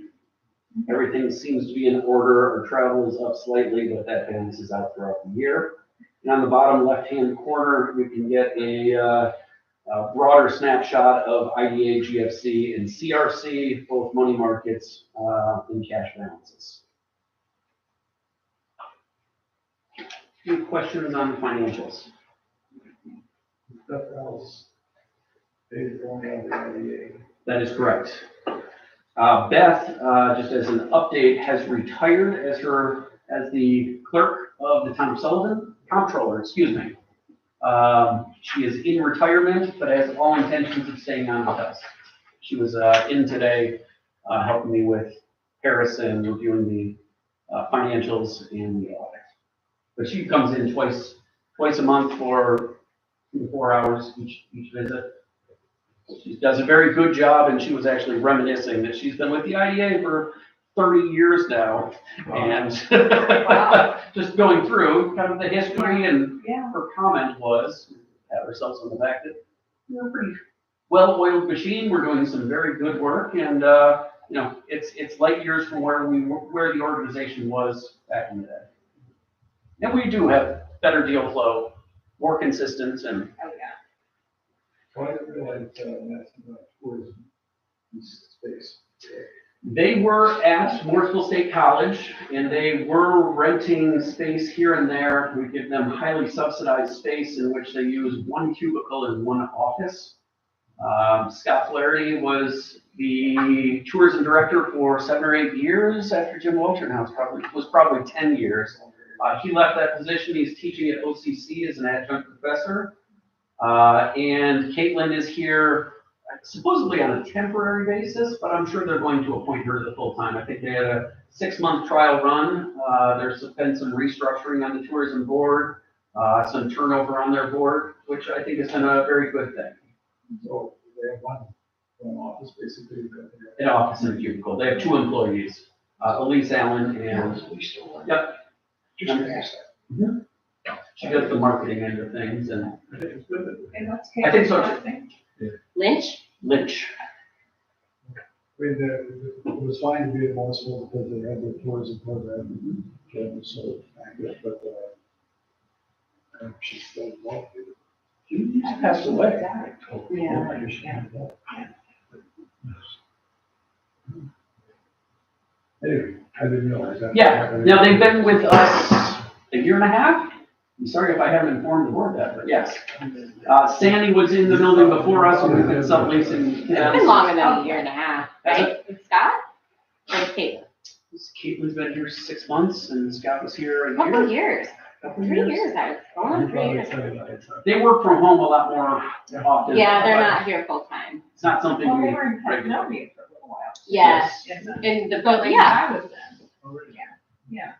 Everything seems to be in order. Our travel is up slightly, but that balances out throughout the year. And on the bottom left-hand corner, we can get a broader snapshot of IDA, GFC, and CRC, both money markets and cash balances. Any questions on the financials? Stuff else. They don't have the IDA. That is correct. Beth, just as an update, has retired as the clerk of the town of Sullivan, comptroller, excuse me. She is in retirement, but has all intentions of staying on with us. She was in today, helping me with Harrison, reviewing the financials and the audit. But she comes in twice a month for 2 to 4 hours each visit. She does a very good job, and she was actually reminiscing that she's been with the IDA for 30 years now, and just going through kind of the history, and her comment was, pat ourselves on the back, that we're a pretty well-oiled machine. We're doing some very good work, and it's light years from where the organization was back in the day. And we do have better deal flow, more consistent, and Well, I didn't realize that's not tourism space. they were at Morrisville State College, and they were renting space here and there. We give them highly subsidized space in which they use 1 cubicle and 1 office. Scott Flaherty was the tourism director for 7 or 8 years after Jim Walter now was probably 10 years. He left that position. He's teaching at OCC as an adjunct professor. And Caitlin is here supposedly on a temporary basis, but I'm sure they're going to appoint her to the full time. I think they had a 6-month trial run. There's been some restructuring on the tourism board, some turnover on their board, which I think has been a very good thing. So they have one office basically. An office and a cubicle. They have 2 employees, Elise Allen and, yep. Just gonna ask that. Mhm. She does the marketing end of things, and I think it's good. And that's I think so, too. Lynch? Lynch. I mean, it was fine to be at Morrisville because they had their tourism program, and so active, but she's still involved. She passed away. Yeah. I understand that. Anyway, I didn't realize that. Yeah, now they've been with us a year and a half. I'm sorry if I haven't informed the board that, but yes. Sandy was in the building before us and we've been subleasing. It's been longer than a year and a half, right? With Scott? Or with Kate? Caitlin's been here 6 months and Scott was here a Couple year. years. 3 years, I was going on 3 years. They work from home a lot more often. Yeah, they're not here full time. It's not something Well, we they were in regularly. California for a little while. Yeah, In the in the building building, yeah. I was in. Yeah.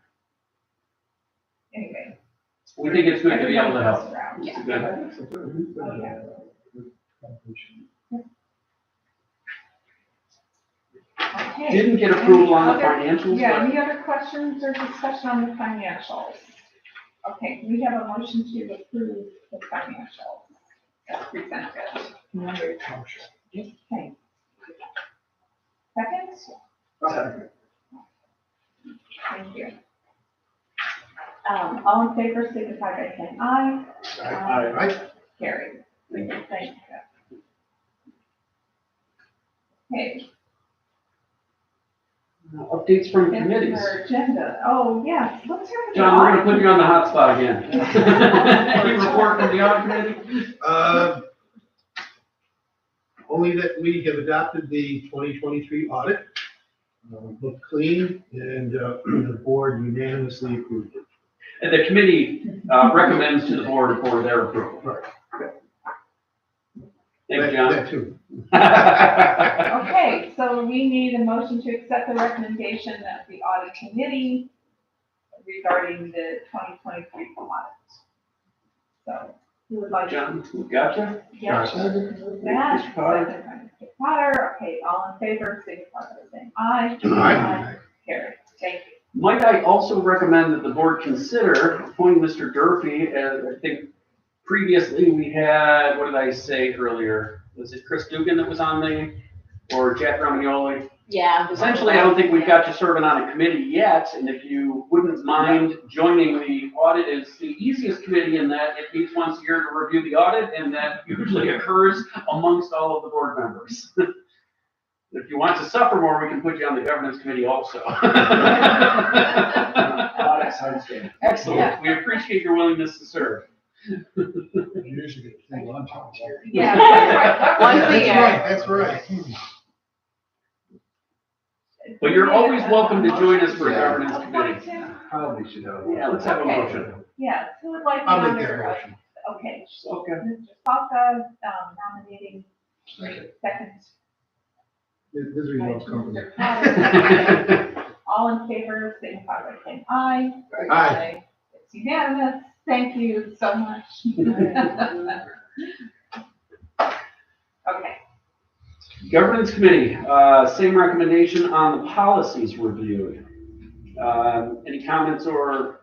Anyway. We think it's good to be able to everybody help. goes around. It's a good. Oh, yeah. Okay. Didn't get approval on the Any other- financials, Yeah, but any other questions or discussion on the financials? Okay, we have a motion to approve the financials as presented. Okay. Second? Thank you. All in favor, signify by saying aye. Aye. Carried. Thank you. Okay. updates from That's committees. our agenda. Oh, yes, let's hear. John, we're gonna put you on the hot spot again. Any report from the audit committee? Only that we have adopted the 2023 audit. Looked clean and the board unanimously approved it. And the committee recommends to the board for their approval. Right. Thank you, John. That too. Okay, so we need a motion to accept the recommendation of the audit committee regarding the 2023 audit. So, who would like? John, gotcha? Yes. Mr. That, Potter. second by Mr. Potter. Okay, all in favor, signify by saying aye. Aye. Carried. Thank you. Might I also recommend that the board consider appointing Mr. Durfee, as I think previously we had, what did I say earlier? Was it Chris Dugan that was on the, or Jack Romagnoli? Yeah. Essentially, I don't think we've got you serving on a committee yet, and if you wouldn't mind joining the audit, is the easiest committee in that it meets once a year to review the audit, and that usually occurs amongst all of the board members. If you want to suffer more, we can put you on the governance committee also. Excellent, we appreciate your willingness to serve. You usually get free lunch on here. Yeah, that's right. Once a year. That's right. But you're always welcome to join us for a governance Appoint committee. him. Probably should have. Yeah, let's have a Okay. motion. Yeah, who would like to I'll make nominate? that motion. Okay, Okay. Mr. Falca, nominating second. This is what's coming. Mr. Potter. All in favor, signify by saying aye. Aye. It's unanimous. Thank you so much. Okay. Governance committee, same recommendation on the policies reviewed. Any comments or,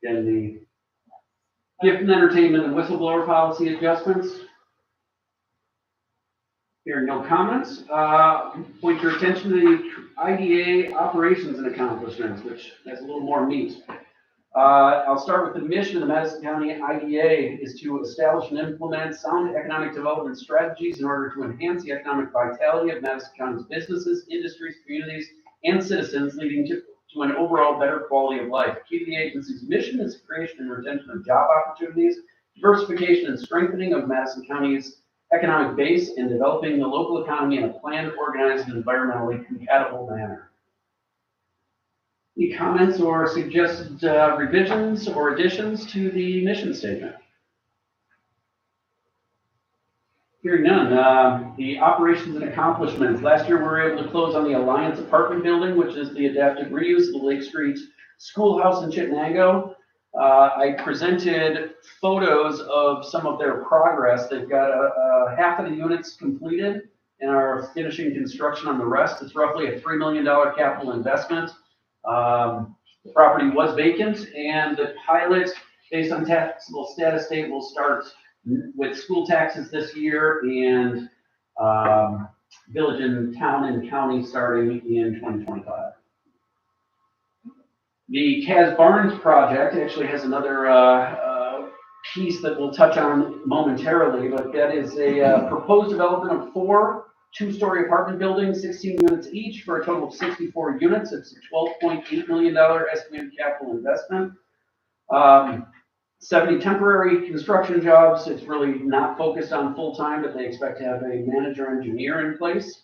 in the gift and entertainment and whistleblower policy adjustments? Hearing no comments, point your attention to the IDA operations and accomplishments, which has a little more meat. I'll start with the mission of the Madison County IDA is to establish and implement sound economic development strategies in order to enhance the economic vitality of Madison County's businesses, industries, communities, and citizens, leading to an overall better quality of life. Key to the agency's mission is creation and retention of job opportunities, diversification and strengthening of Madison County's economic base, and developing the local economy in a planned, organized, and environmentally compatible manner. Any comments or suggested revisions or additions to the mission statement? Hearing none, the operations and accomplishments. Last year, we were able to close on the Alliance Apartment Building, which is the adaptive reuse of the Lake Street Schoolhouse in Chittenango. I presented photos of some of their progress. They've got half of the units completed and are finishing construction on the rest. It's roughly a $3 million capital investment. The property was vacant, and the pilot, based on taxable status date, will start with school taxes this year and village and town and county starting in 2025. The Kaz Barnes project actually has another piece that we'll touch on momentarily, but that is a proposed development of 4 two-story apartment building, 16 units each for a total of 64 units. It's a $12.8 million estimated capital investment. 70 temporary construction jobs. It's really not focused on full-time, but they expect to have a manager engineer in place.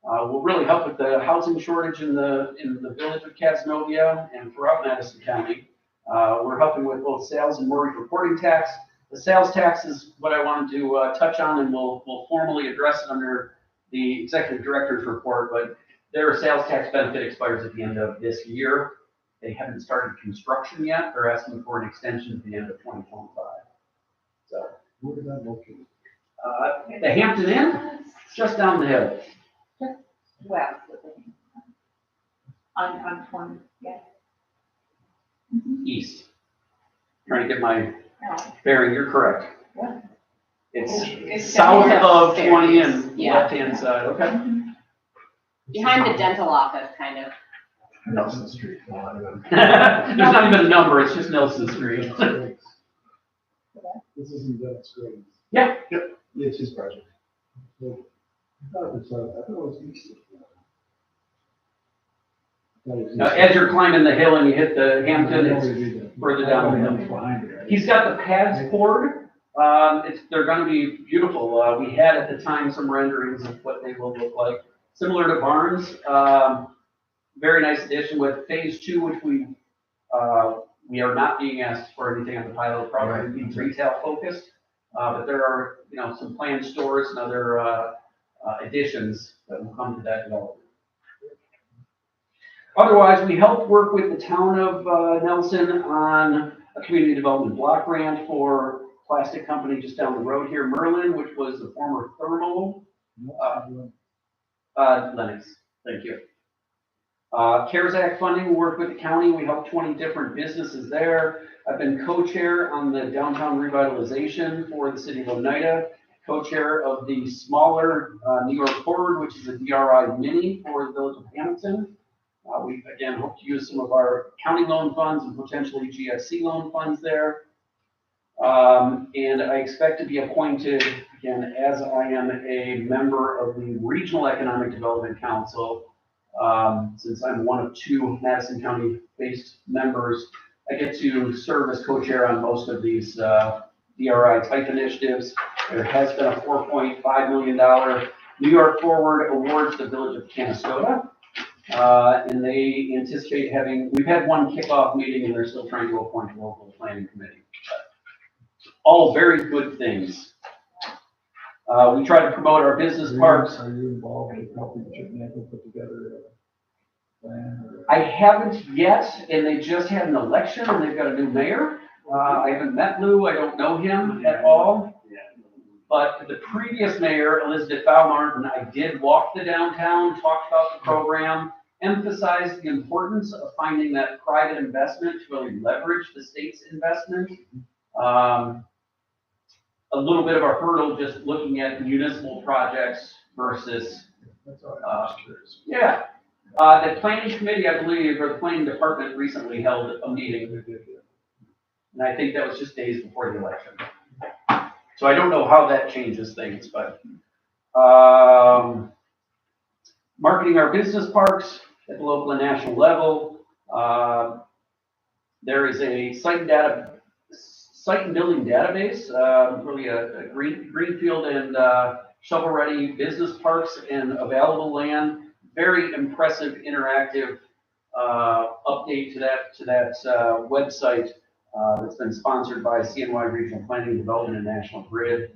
Will really help with the housing shortage in the village of Cazenovia and throughout Madison County. We're helping with both sales and mortgage reporting tax. The sales tax is what I wanted to touch on, and we'll formally address it under the executive director's report, but their sales tax benefit expires at the end of this year. They haven't started construction yet. They're asking for an extension at the end of 2025. So, Where is that located? the Hampton Inn, just down the hill. West of the, on 20, yeah. East. Trying to get my Oh, bearing, you're correct. yeah. It's south of 20 and Yeah. left-hand side, okay? Behind the dental office, kind of. Nelson Street. No, I don't know. There's not even a number, it's just Nelson Street. This isn't Dennis Grove. Yeah. Yep, it's his project. So, I thought it was east of that. I thought it was east Now, of as you're climbing the hill and you hit the Hampton, I it's already did that. further down the hill. Behind it. He's got the pads poured. They're gonna be beautiful. We had at the time some renderings of what they will look like. Similar to Barnes, very nice addition with phase 2, which we are not being asked for anything on the pilot project, being retail focused. But there are, some planned stores and other additions that will come to that development. Otherwise, we helped work with the town of Nelson on a community development block grant for plastic company just down the road here, Merlin, which was the former Thermal. Lennox, thank you. CARES Act funding, we worked with the county. We helped 20 different businesses there. I've been co-chair on the downtown revitalization for the city of Oneida, co-chair of the smaller New York Forward, which is a DRI mini for the village of Hamilton. We, again, hope to use some of our county loan funds and potentially GFC loan funds there. And I expect to be appointed, again, as I am a member of the Regional Economic Development Council. Since I'm one of 2 Madison County-based members, I get to serve as co-chair on most of these DRI type initiatives. There has been a $4.5 million New York Forward award to the village of Canastota. And they anticipate we've had one kickoff meeting and they're still trying to appoint a local planning committee. All very good things. We try to promote our business parks. Are you involved in helping Chittenden put together a plan? I haven't yet, and they just had an election and they've got a new mayor. I haven't met Lou, I don't know him at all. But the previous mayor, Elizabeth Valmartin, I did walk the downtown, talked about the program, emphasized the importance of finding that private investment to really leverage the state's investment. A little bit of a hurdle just looking at municipal projects versus, That's all I was curious. yeah. The planning committee, I believe, or the planning department recently held a meeting. And I think that was just days before the election. So I don't know how that changes things, but marketing our business parks at the local and national level. There is a site and building database, really a greenfield and shovel-ready business parks and available land. Very impressive interactive update to that website that's been sponsored by CNY Regional Planning Development and National Grid.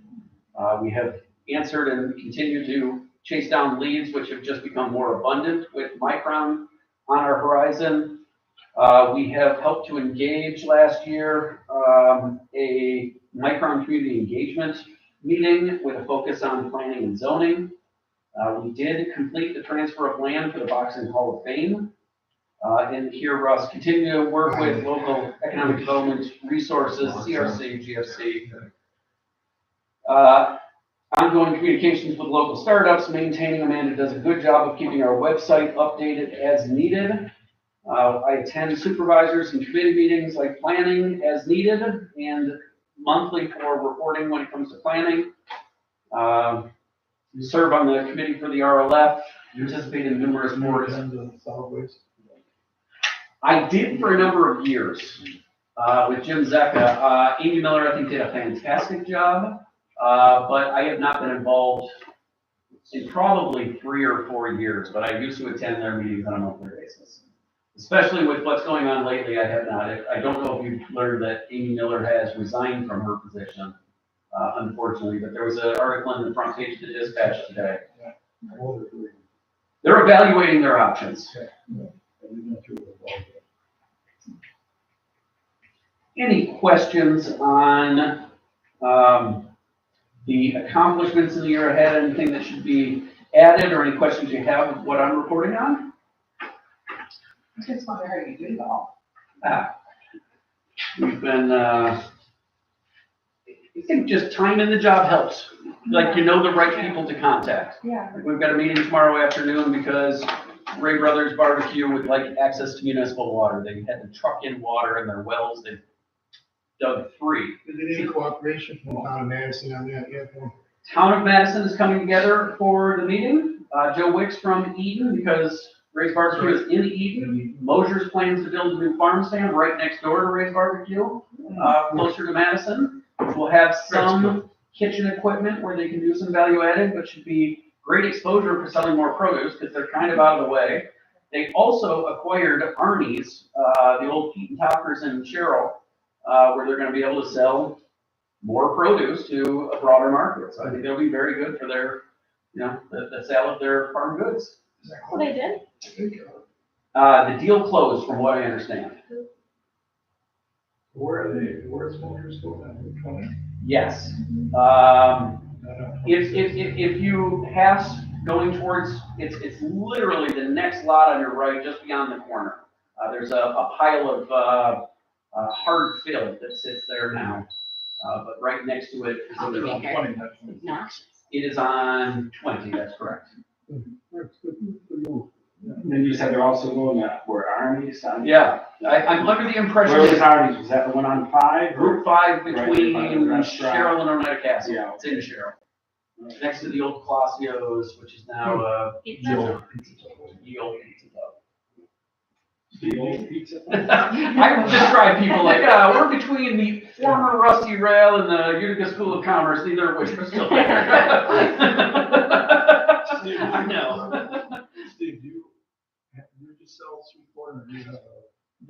We have answered and continue to chase down leads, which have just become more abundant with Micron on our horizon. We have helped to engage last year a Micron community engagement meeting with a focus on planning and zoning. We did complete the transfer of land for the Boxing Hall of Fame. And here, Russ, continue to work with local economic development resources, CRC, GFC. Ongoing communications with local startups, maintaining. Amanda does a good job of keeping our website updated as needed. I attend supervisors and committee meetings like planning as needed and monthly for reporting when it comes to planning. serve on the committee for the RLF, participate in numerous boards. Solid waste. I did for a number of years with Jim Zecca. Amy Miller, I think, did a fantastic job, but I have not been involved in probably 3 or 4 years, but I used to attend their meetings on a monthly basis. Especially with what's going on lately, I have not. I don't know if you've learned that Amy Miller has resigned from her position, unfortunately, but there was an article in the front page of the Dispatch today. They're evaluating their options. Any questions on the accomplishments in the year ahead, anything that should be added, or any questions you have of what I'm reporting on? I just wonder how you do it all. We've been, I think just time in the job helps. Like, you know the right people to contact. Yeah. Like, we've got a meeting tomorrow afternoon because Ray Brothers Barbecue would like access to municipal water. They had to truck in water in their wells. They dug 3. Is there any cooperation from town of Madison on that yet? Town of Madison is coming together for the meeting. Joe Wicks from Eden, because Ray's Barbecue is in Eden. Mosher's plans to build a new farm stand right next door to Ray's Barbecue, closer to Madison. We'll have some kitchen equipment where they can do some value added, but should be great exposure for selling more produce because they're kind of out of the way. They also acquired Arnie's, the old Pete and Toppers in Sherrill, where they're going to be able to sell more produce to a broader market. So I think it'll be very good for their, the sale of their farm goods. Oh, they did? The deal closed, from what I understand. Where are they, where's Motors going? Yes. If you pass going towards, it's literally the next lot on your right, just beyond the corner. There's a pile of hard fill that sits there now, but right next to it is Obnoxious. it is on 20. That's correct. And you said they're also going at where Arnie's on? Yeah, I'm under the impression Where was that Arnie's? Was that the one on 5? Group 5 between Right in front of the restaurant. Sherrill and Oneida Castle. Yeah. It's in Sherrill. Next to the old Colossio's, which is now Pizza. Yield Pizza Hut. The old pizza? I would describe people like, we're between the former Rusty Rail and the Utica School of Commerce, neither of which are still there. I know. Steve, do you just sell sweet corn, or do you have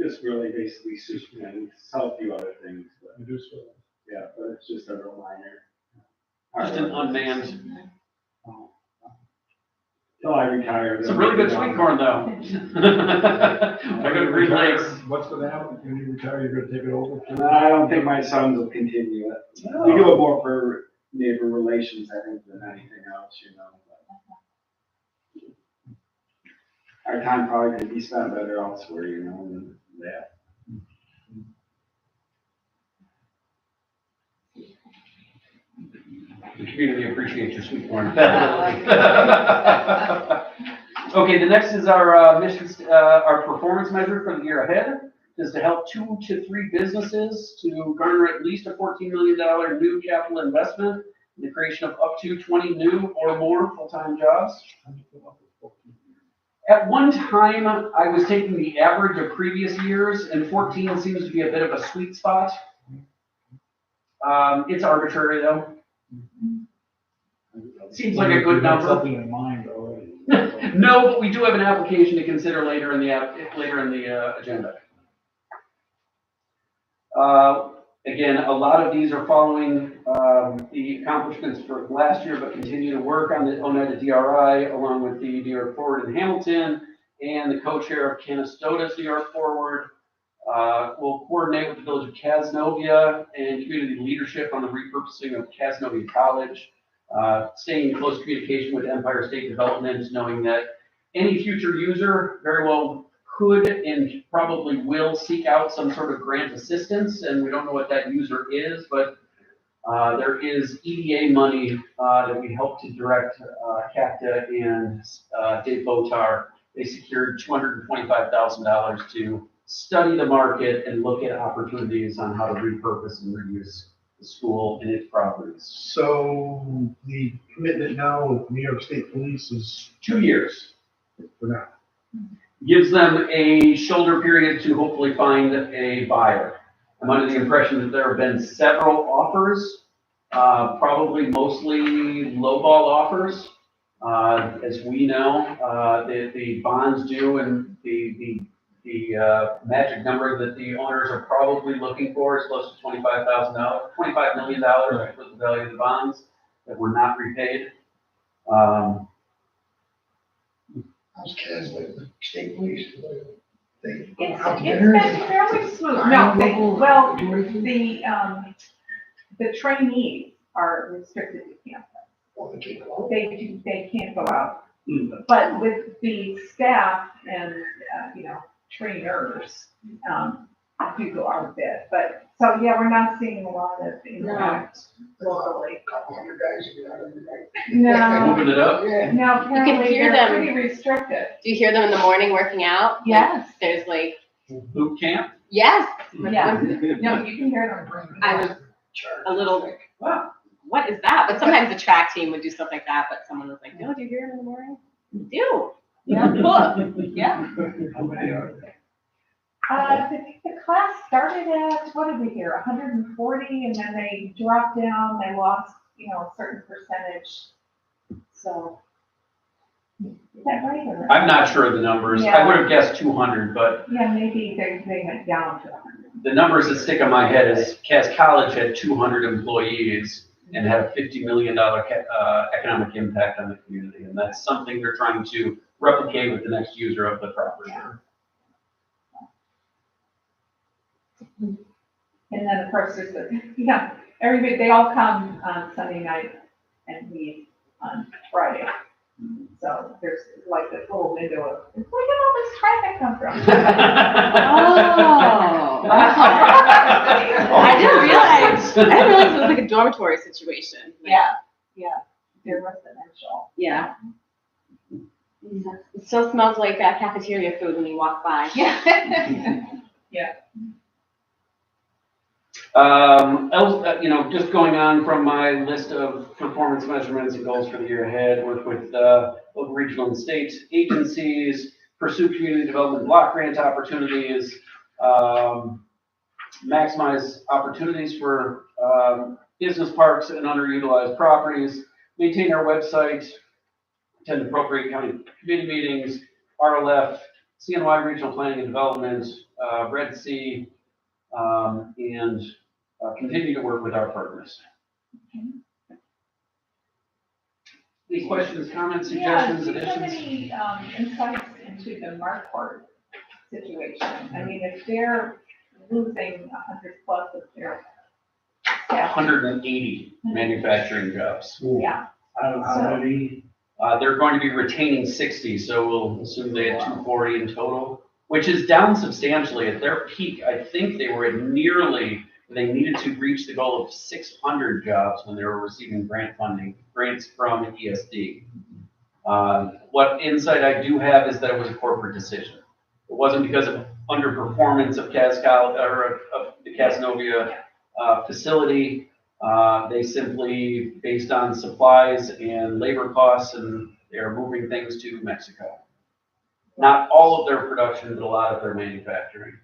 Just really basically soup and sell a few other things, but you do sell? yeah, but it's just a real minor. Just an unmanned. Till I retire. It's a really good sweet corn, though. I go to Green Lakes. What's gonna happen when you retire? You're gonna take it over? I don't think my sons will continue it. We do it more for neighbor relations, I think, than anything else, Our time probably could be spent better elsewhere, than that. The community appreciates your sweet corn. Okay, the next is our our performance measure for the year ahead. Is to help 2 to 3 businesses to garner at least a $14 million new capital investment in the creation of up to 20 new or more full-time jobs. At one time, I was taking the average of previous years, and 14 seems to be a bit of a sweet spot. It's arbitrary, though. Seems like a good number. Something in mind already. No, but we do have an application to consider later in the agenda. Again, a lot of these are following the accomplishments for last year, but continue to work on the Oneida DRI along with the New York Forward in Hamilton and the co-chair of Canastoga's New York Forward. We'll coordinate with the Village of Casnovia and community leadership on the repurposing of Casnovia College. Staying in close communication with Empire State Development, knowing that any future user very well could and probably will seek out some sort of grant assistance, and we don't know what that user is, but there is EDA money that we help to direct CACTA and Dave Botar. They secured $225,000 to study the market and look at opportunities on how to repurpose and reuse the school and its properties. So the commitment now with New York State Police is 2 years. for now. Gives them a shoulder period to hopefully find a buyer. I'm under the impression that there have been several offers, probably mostly lowball offers. As we know, the bonds due and the magic number that the owners are probably looking for is close to $25,000, $25 million was the value of the bonds that were not repaid. How's Kaz, the state police? They go It's, out to it's dinner? been fairly smooth. No, well, the trainees are restricted to campus. Well, they can't go out. They can't go out. But with the staff and, trainers, do go out a bit. But, so, yeah, we're not seeing a lot of impact locally. Couple hundred guys to get out of the night. No, Moving it up. Yeah. no, apparently hear they're them. pretty restricted. Do you hear them in the morning working out? Yes. There's like, Boot camp? yes, Yeah, no, you can hear them. I was a little, Wow. what is that? But sometimes the track team would do stuff like that, but someone was like, no, do you hear them in the morning? You do. Yeah. Cool. Yeah. How many are there? The class started at, what did we hear, 140, and then they dropped down, they lost, a certain percentage. So, is that right? Or? I'm not sure of the numbers. I Yeah. would have guessed 200, but Yeah, maybe they went down to 100. the numbers that stick in my head is Cass College had 200 employees and had a $50 million economic impact on the community. And that's something they're trying to replicate with the next user of the property. And then, of course, there's everybody, they all come on Sunday night and leave on Friday. So there's like this little window of, where did all this traffic come from? Oh. I didn't realize it was like a dormitory situation. Yeah, they're residential. Yeah. It still smells like cafeteria food when you walk by. Yeah. Just going on from my list of performance measurements and goals for the year ahead, work with local, regional, and state agencies, pursue community development block grant opportunities, maximize opportunities for business parks and underutilized properties, maintain our website, attend appropriate county committee meetings, RLF, CNY Regional Planning and Development, Red Sea, and continue to work with our partners. Any questions, comments, suggestions, Do you have additions? any insights into the Marquardt situation? I mean, if they're losing 100 plus of their staff. 180 manufacturing jobs. Yeah. How many? They're going to be retaining 60, so we'll assume they had 240 in total, which is down substantially. At their peak, I think they were at they needed to reach the goal of 600 jobs when they were receiving grants from ESD. What insight I do have is that it was a corporate decision. It wasn't because of underperformance of of the Casanova facility. They simply, based on supplies and labor costs, and they're moving things to Mexico. Not all of their production, but a lot of their manufacturing.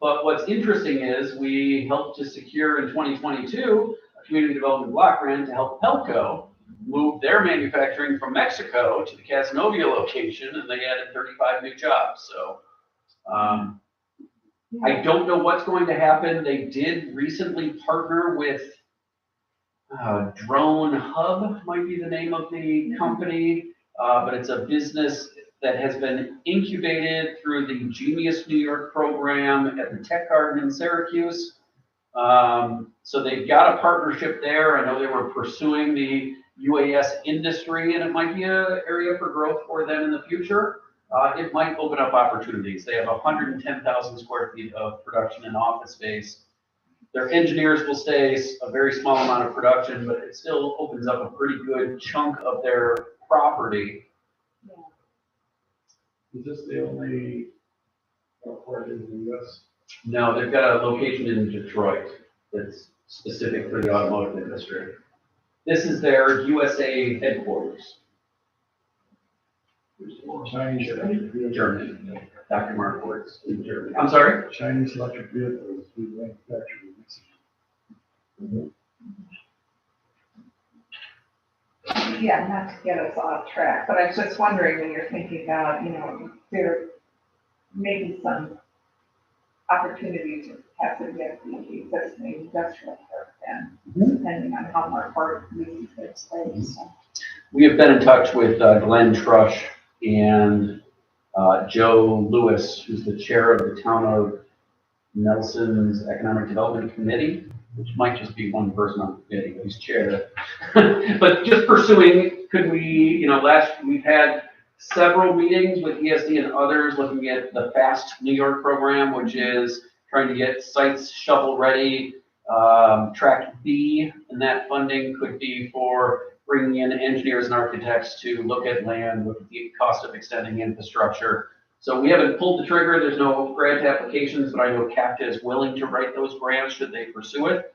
But what's interesting is we helped to secure in 2022 a community development block grant to help Pelco move their manufacturing from Mexico to the Casanova location, and they added 35 new jobs. So I don't know what's going to happen. They did recently partner with Drone Hub, might be the name of the company, but it's a business that has been incubated through the Genius New York program at the Tech Garden in Syracuse. So they've got a partnership there. I know they were pursuing the UAS industry, and it might be an area for growth for them in the future. It might open up opportunities. They have 110,000 square feet of production and office space. Their engineers will stay a very small amount of production, but it still opens up a pretty good chunk of their property. Is this the only airport in the US? No, they've got a location in Detroit that's specific for the automotive industry. This is their USA headquarters. Chinese electric vehicles. Germany. Dr. Mark works in Germany. I'm sorry? Chinese electric vehicles we manufacture in Mexico. Yeah, not to get us off track, but I was just wondering when you're thinking about, there may be some opportunity to tap against the existing industrial park then, depending on how much part uses their space. So. We have been in touch with Glenn Trush and Joe Lewis, who's the chair of the town of Nelson's Economic Development Committee, which might just be one person on the committee, but he's chair. But just pursuing, could we, we've had several meetings with ESD and others looking at the FAST New York program, which is trying to get sites shovel ready. Track B in that funding could be for bringing in engineers and architects to look at land, look at the cost of extending infrastructure. So we haven't pulled the trigger. There's no grant applications, but I know CAPTA is willing to write those grants should they pursue it.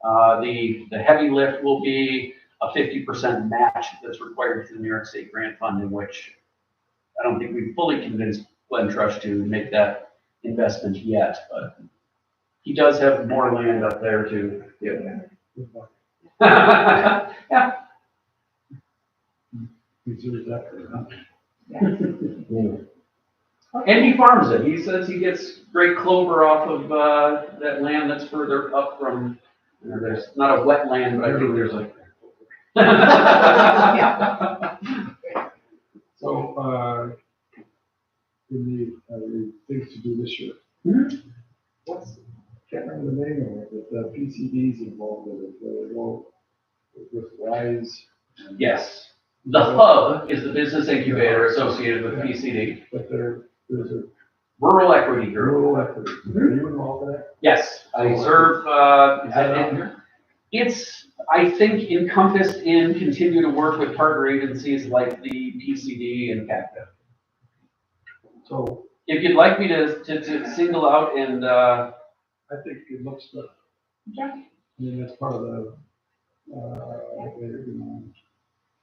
The heavy lift will be a 50% match that's required through the New York State grant funding, which I don't think we've fully convinced Glenn Trush to make that investment yet, but he does have more land up there to give. Yeah. Consider that for now. And he farms it. He says he gets great clover off of that land that's further up from, there's not a wetland, but I think there's a. So, in the things to do this year. Can't remember the name of it, but the PCD's involved with it, they go with WISE. Yes. The hub is the business incubator associated with PCD. But there's a Rural Equity Group. rural equity. Are you involved in that? Yes, I serve, Is that out here? it's, I think, encompassed in continue to work with partner agencies like the PCD and CAPTA. So If you'd like me to single out and, I think it looks good. Yeah. I mean, that's part of the,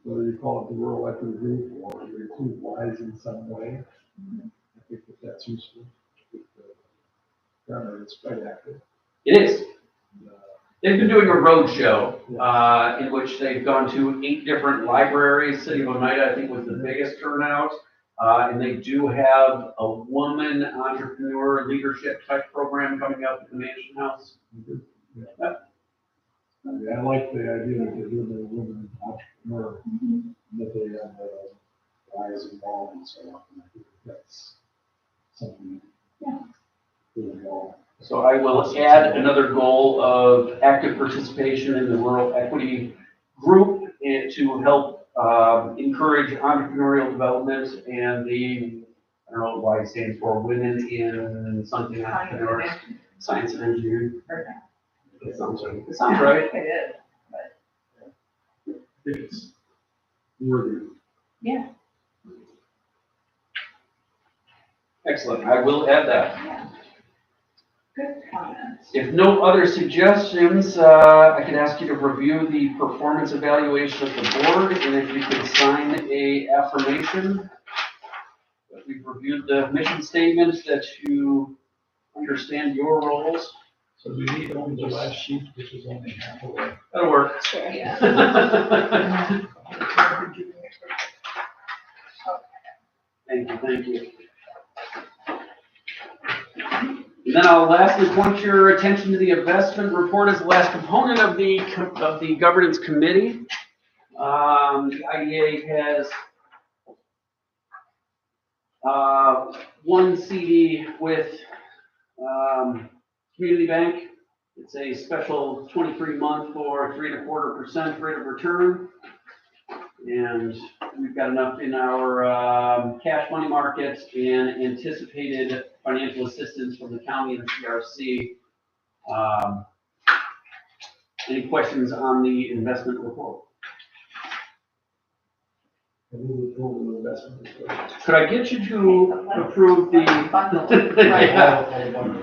whether you call it the rural equity group or you include WISE in some way. I think that's useful. It's quite active. it is. They've been doing a road show, in which they've gone to 8 different libraries. City of Oneida, I think, was the biggest turnout. And they do have a woman entrepreneur leadership type program coming up at the Mansion House. I mean, I like the idea that they're doing a women entrepreneur, that they have guys involved and so on. I think that's something. So I will add another goal of active participation in the rural equity group and to help encourage entrepreneurial development and the, I don't know why it stands for, women in something entrepreneurs, science and engineering. It sounds right. It sounds right. It is. I think it's worthy. Yeah. Excellent. I will add that. Yeah. Good comments. If no other suggestions, I could ask you to review the performance evaluation of the board, and if you could sign a affirmation that we've reviewed the mission statement, that you understand your roles. So we need only the last sheet, which is only half of it. That'll work. Sure. Yeah. Thank you, thank you. And then I'll lastly point your attention to the investment report as the last component of the governance committee. The IDA has one CD with Community Bank. It's a special 23-month for 3.25% rate of return. And we've got enough in our cash money market and anticipated financial assistance from the county and the CRC. Any questions on the investment report? I move approval of investment report. Could I get you to approve the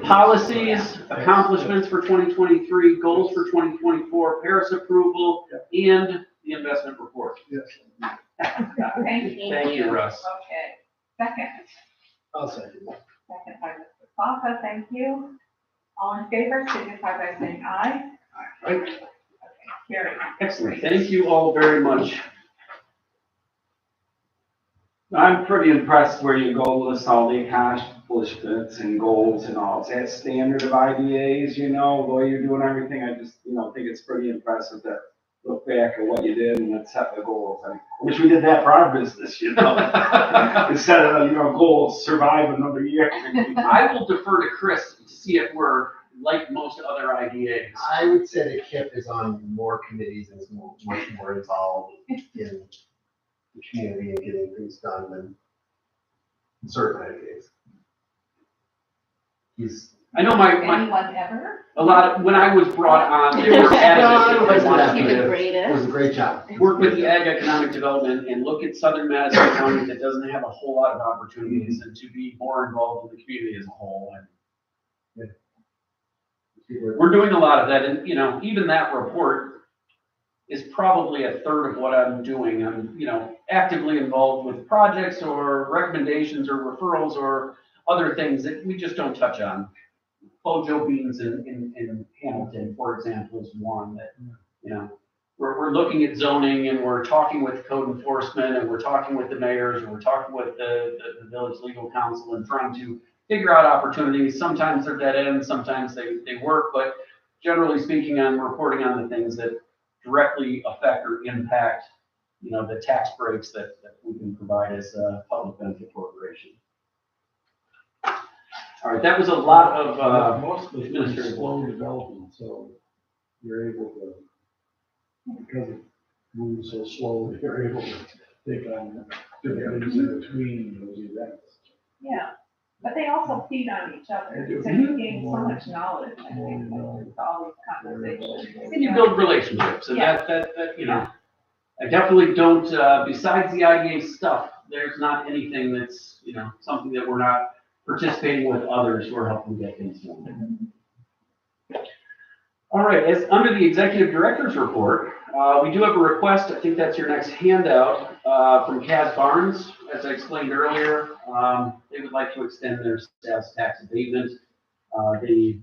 policies, accomplishments for 2023, goals for 2024, Paris approval, and the investment report? Yes. Thank you, Russ. Okay, second. I'll second it. Second by Mr. Fonka, thank you. All in favor, signify by saying aye. Aye. Okay, carried. Excellent. Thank you all very much. I'm pretty impressed where you go list all the accomplishments and goals and all. It's that standard of IDAs, the way you're doing everything. I just, think it's pretty impressive to look back at what you did and then set the goals. I wish we did that for our business, instead of, goals, survive another year. I will defer to Chris to see if we're like most other IDAs. I would say that KIP is on more committees and is much more involved in the community and getting things done than certain IDAs. I know my Anyone ever? a lot of, when I was brought on, they were adamant that they wanted You're me the to greatest. It was a great job. work with the ag economic development and look at southern Madison County that doesn't have a whole lot of opportunities and to be more involved in the community as a whole. And we're doing a lot of that, and even that report is probably a third of what I'm doing. I'm actively involved with projects or recommendations or referrals or other things that we just don't touch on. Bojo beans in Hamilton, for example, is one that we're looking at zoning and we're talking with code enforcement and we're talking with the mayors and we're talking with the village legal counsel and trying to figure out opportunities. Sometimes they're dead ends, sometimes they work, but generally speaking, I'm reporting on the things that directly affect or impact, the tax breaks that we can provide as a public benefit corporation. All right, that was a lot of Most of it's administrative slow development, so you're able to, because it moves so slowly, you're able to take on different things in between those events. Yeah, but they also feed on each other. They do. So you gain so much knowledge, I think, with all these conversations. and you build relationships, and that I definitely don't. Besides the IDA stuff, there's not anything that's something that we're not participating with others who are helping get things done. All right, as under the executive director's report, we do have a request. I think that's your next handout from Kaz Barnes. As I explained earlier, they would like to extend their sales tax abatement. The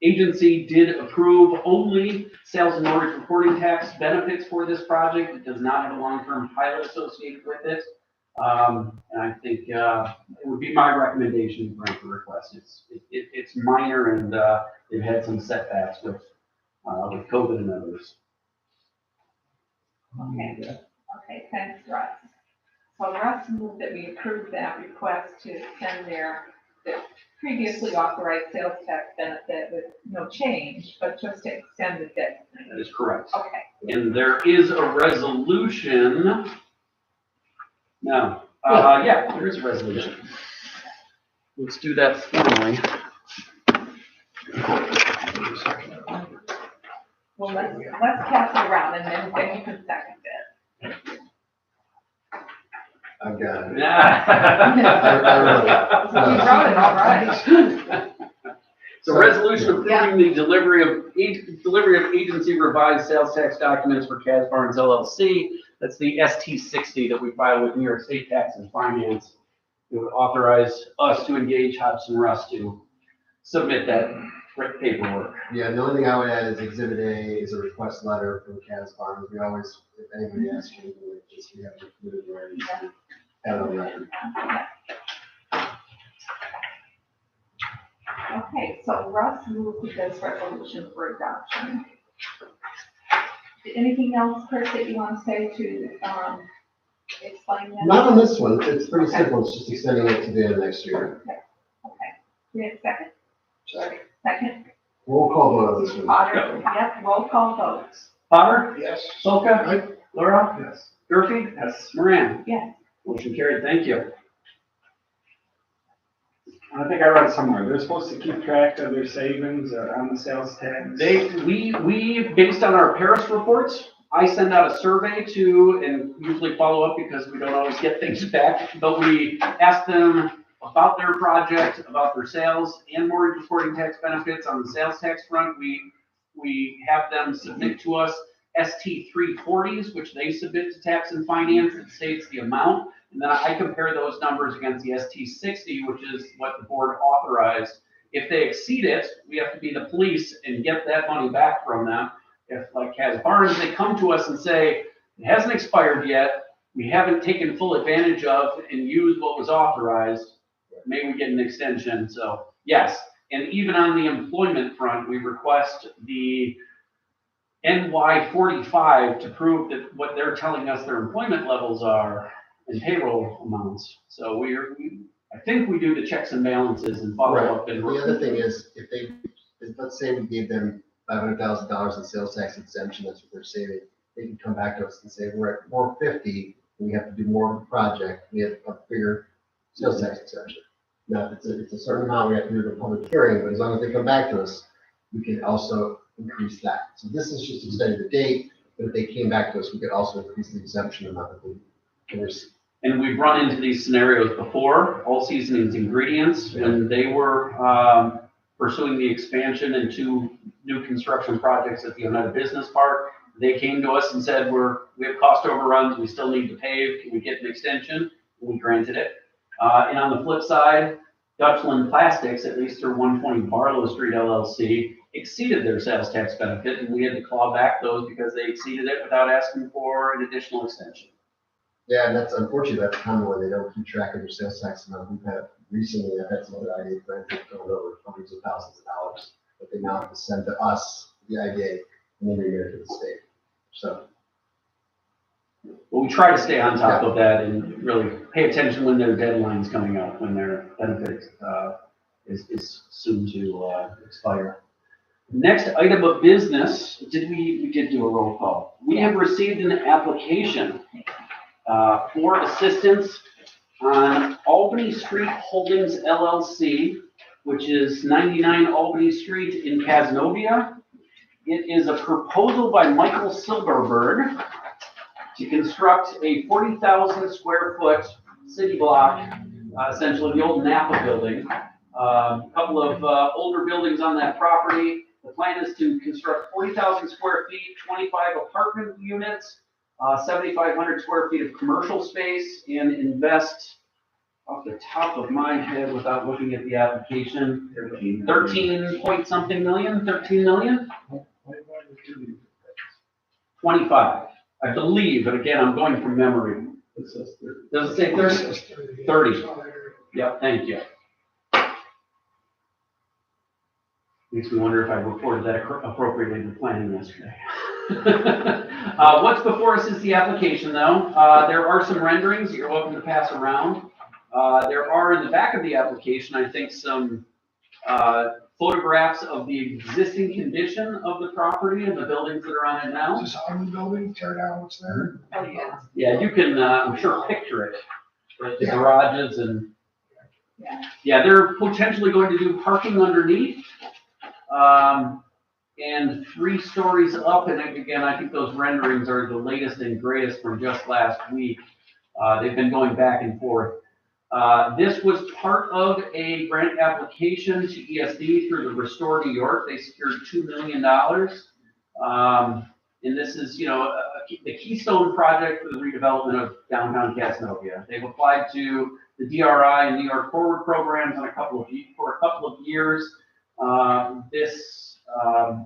agency did approve only sales and mortgage reporting tax benefits for this project. It does not have a long-term pilot associated with it. And I think it would be my recommendation to grant the request. It's minor, and they've had some setbacks with COVID and others. Okay, thanks, Russ. So Russ moved that we approve that request to extend the previously authorized sales tax benefit with no change, but just to extend the debt. That is correct. Okay. And there is a resolution. No, yeah, there is a resolution. Let's do that formally. Well, let's pass it around and then you can second it. I've got it. You wrote it, all right. So resolution approving the delivery of agency revised sales tax documents for Kaz Barnes LLC. That's the ST60 that we filed with New York State Tax and Finance. It would authorize us to engage Hobson Russ to submit that paperwork. Yeah, the only thing I would add is Exhibit A is a request letter from Kaz Barnes. We always, if anybody asks you, we have to include it already. So have it on record. Okay, so Russ moved this resolution for adoption. Anything else, Chris, that you want to say to explain that? Not on this one. It's pretty simple. It's just extending it to the end of next year. Okay. We have a second? Sure. Second? Roll call vote on this one. Potter? Yep, roll call votes. Potter? Yes. Solka? Aye. Laura? Yes. Durfee? Yes. Moran? Yes. Motion carried. Thank you. I think I read somewhere, they're supposed to keep track of their savings on the sales tax. We based on our Paris reports, I send out a survey to, and usually follow up because we don't always get things back, but we ask them about their project, about their sales and mortgage reporting tax benefits. On the sales tax front, we have them submit to us ST 340s, which they submit to Tax and Finance. It states the amount, and then I compare those numbers against the ST 60, which is what the board authorized. If they exceed it, we have to be the police and get that money back from them. If, like Kaz Barnes, they come to us and say, it hasn't expired yet, we haven't taken full advantage of and used what was authorized, maybe we get an extension. So yes, and even on the employment front, we request the NY 45 to prove that what they're telling us their employment levels are and payroll amounts. So I think we do the checks and balances and follow up. And The other thing is, let's say we gave them $500,000 in sales tax exemption, that's what they're saving. They can come back to us and say, we're at 450, we have to do more of a project, we have a bigger sales tax exemption. Now, if it's a certain amount, we have to do the public hearing, but as long as they come back to us, we can also increase that. So this is just extending the date, but if they came back to us, we could also increase the exemption amount that we can receive. And we've run into these scenarios before, All Seasonings Ingredients, when they were pursuing the expansion into new construction projects at the Oneida Business Park. They came to us and said, we have cost overruns, we still need to pave, can we get an extension? And we granted it. And on the flip side, Dutchland Plastics, at least through 120 Barlow Street LLC, exceeded their sales tax benefit, and we had to claw back those because they exceeded it without asking for an additional extension. Yeah, and that's unfortunately, that's common when they don't keep track of their sales tax amount. We've had recently, I've had some other IDA plans that have gone over hundreds of thousands of dollars that they now have to send to us, the IDA, and then remit it to the state. So. Well, we try to stay on top of that and really pay attention when their deadline's coming up, when their benefit is soon to expire. Next item of business, we did do a roll call. We have received an application for assistance on Albany Street Holdings LLC, which is 99 Albany Street in Cazenovia. It is a proposal by Michael Silverberg to construct a 40,000 square foot city block, essentially the old Napa building. A couple of older buildings on that property. The plan is to construct 40,000 square feet, 25 apartment units, 7,500 square feet of commercial space, and invest, off the top of my head without looking at the application, 13 point something million, 13 million? 25, I believe, but again, I'm going from memory. Does it say 30? 30. Yep, thank you. Makes me wonder if I reported that appropriately to planning yesterday. What's before us is the application, though. There are some renderings that you're welcome to pass around. There are in the back of the application, I think, some photographs of the existing condition of the property and the buildings that are on it now. Is this all new building, tear down what's there? Oh, yeah. Yeah, you can, I'm sure, picture it. The garages and, yeah, they're potentially going to do parking underneath. And 3 stories up, and again, I think those renderings are the latest and greatest from just last week. They've been going back and forth. This was part of a grant application to ESD through the Restore New York. They secured $2 million. And this is, the keystone project for the redevelopment of downtown Cazenovia. They've applied to the DRI and New York Forward programs for a couple of years. This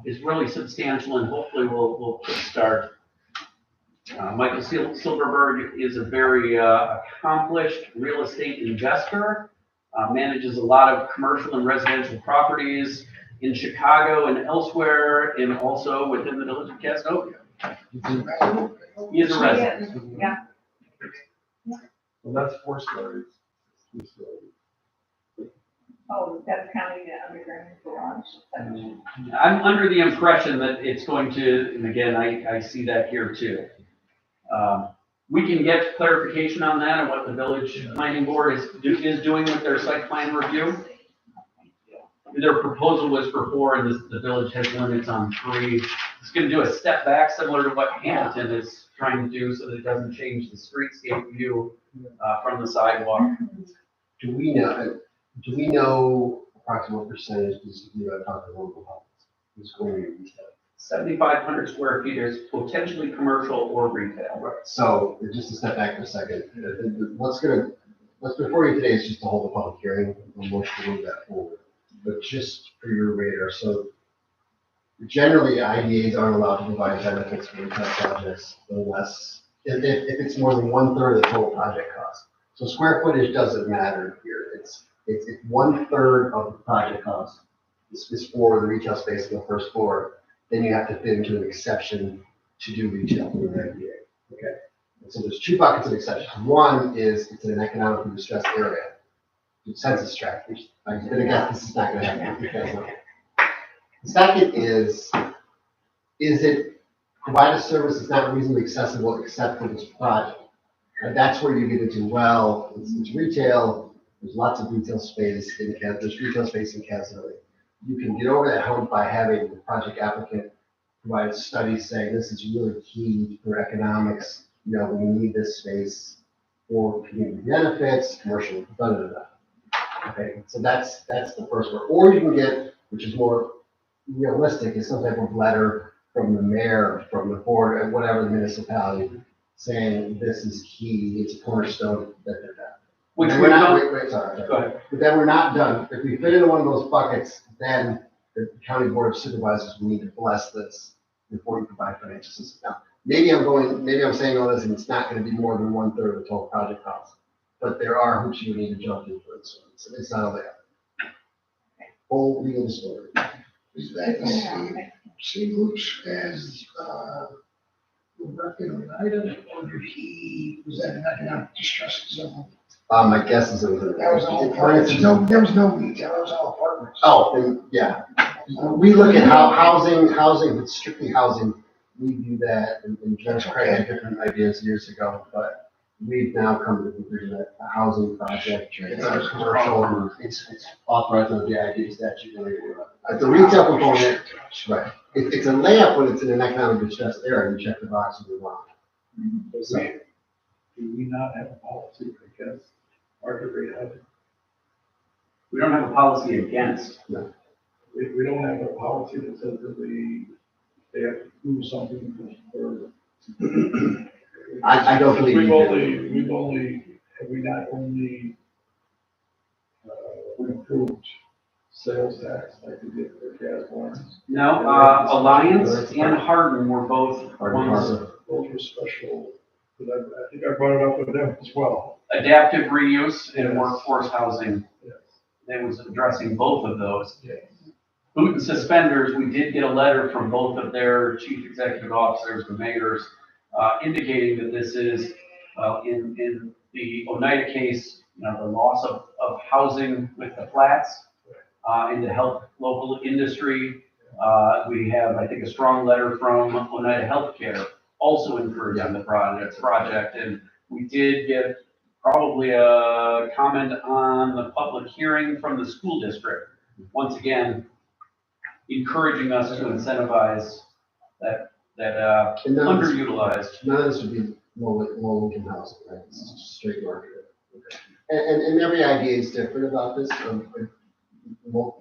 is really substantial and hopefully will kickstart. Michael Silverberg is a very accomplished real estate investor, manages a lot of commercial and residential properties in Chicago and elsewhere, and also within the village of Cazenovia. He is a resident. Yeah. Well, that's 4 stories. 2 stories. Oh, that's counting the underground garage. I'm under the impression that it's going to, and again, I see that here too. We can get clarification on that and what the village planning board is doing with their site plan review. their proposal was for 4, and the village has limits on 3. It's gonna do a step back similar to what Hamilton is trying to do so that it doesn't change the streetscape view, from the sidewalk. Do we know approximate percentage is, talking local homes? Who's going to be retail? 7,500 square feet is potentially commercial or retail. Right, so just to step back for a second, what's before you today is just to hold a public hearing, and we'll move that forward. But just for your radar, so generally IDAs aren't allowed to provide benefits for retail projects unless, if it's more than 1/3 of the total project cost. So square footage doesn't matter here, it's 1/3 of the project cost is for the retail space on the first floor, then you have to fit into an exception to do retail in an IDA, okay? And so there's 2 buckets of exceptions. One is it's in an economically distressed area, census tract, which I'm gonna guess this is not gonna happen because of. The second is it provide a service that's not reasonably accessible except for this project? And that's where you get into, well, it's retail, there's lots of retail space there's retail space in Castle. You can get over that hump by having the project applicant provide a study saying this is really key for economics, we need this space for community benefits, commercial, Okay, so that's the first one. Or you can get, which is more realistic, is some type of letter from the mayor, from the board, and whatever the municipality, saying this is key, it's a cornerstone that they're done. Which And we're we're not, not, wait, sorry. go ahead. But then we're not done. If we fit into one of those buckets, then the county board of supervisors will need to bless this before you provide financial assistance. Now, maybe I'm saying all this and it's not gonna be more than 1/3 of the total project cost. But there are hoops you need to jump through for it, so it's not a layup. Full legal disclosure. Is that the same groups as, Rebecca and Ida, or was that an economic distress zone? My guess is it was. That was all apartments, there was no retail, that was all apartments. Oh, then, yeah. We look at how housing, if it's strictly housing, we do that, and Judge Craig had different ideas years ago, but we've now come to the conclusion that a housing project, it's a commercial, it's authorized under the ID statute. The retail component, right, it's a layup when it's in an economic distress area, you check the box and move on. So, Do we not have a policy against market rate housing? We don't have a policy against. We don't have a policy that says that they have to do something for. I don't believe Have we not only improved sales tax like we did for gas lines? No, Alliance and Hardin were both ones, Those were special, but I think I brought it up with them as well. adaptive reuse and Yes. workforce housing. Yes. They was addressing both of those. Yes. Boot and suspenders, we did get a letter from both of their chief executive officers, the mayors, indicating that this is, in the Oneida case, the loss of housing with the flats, and to help local industry. We have, I think, a strong letter from Oneida Healthcare, also encouraging the project, and we did get probably a comment on the public hearing from the school district. Once again, encouraging us to incentivize that underutilized. None of this would be low income housing, right? This is just straight market. Okay. And every idea is different about this.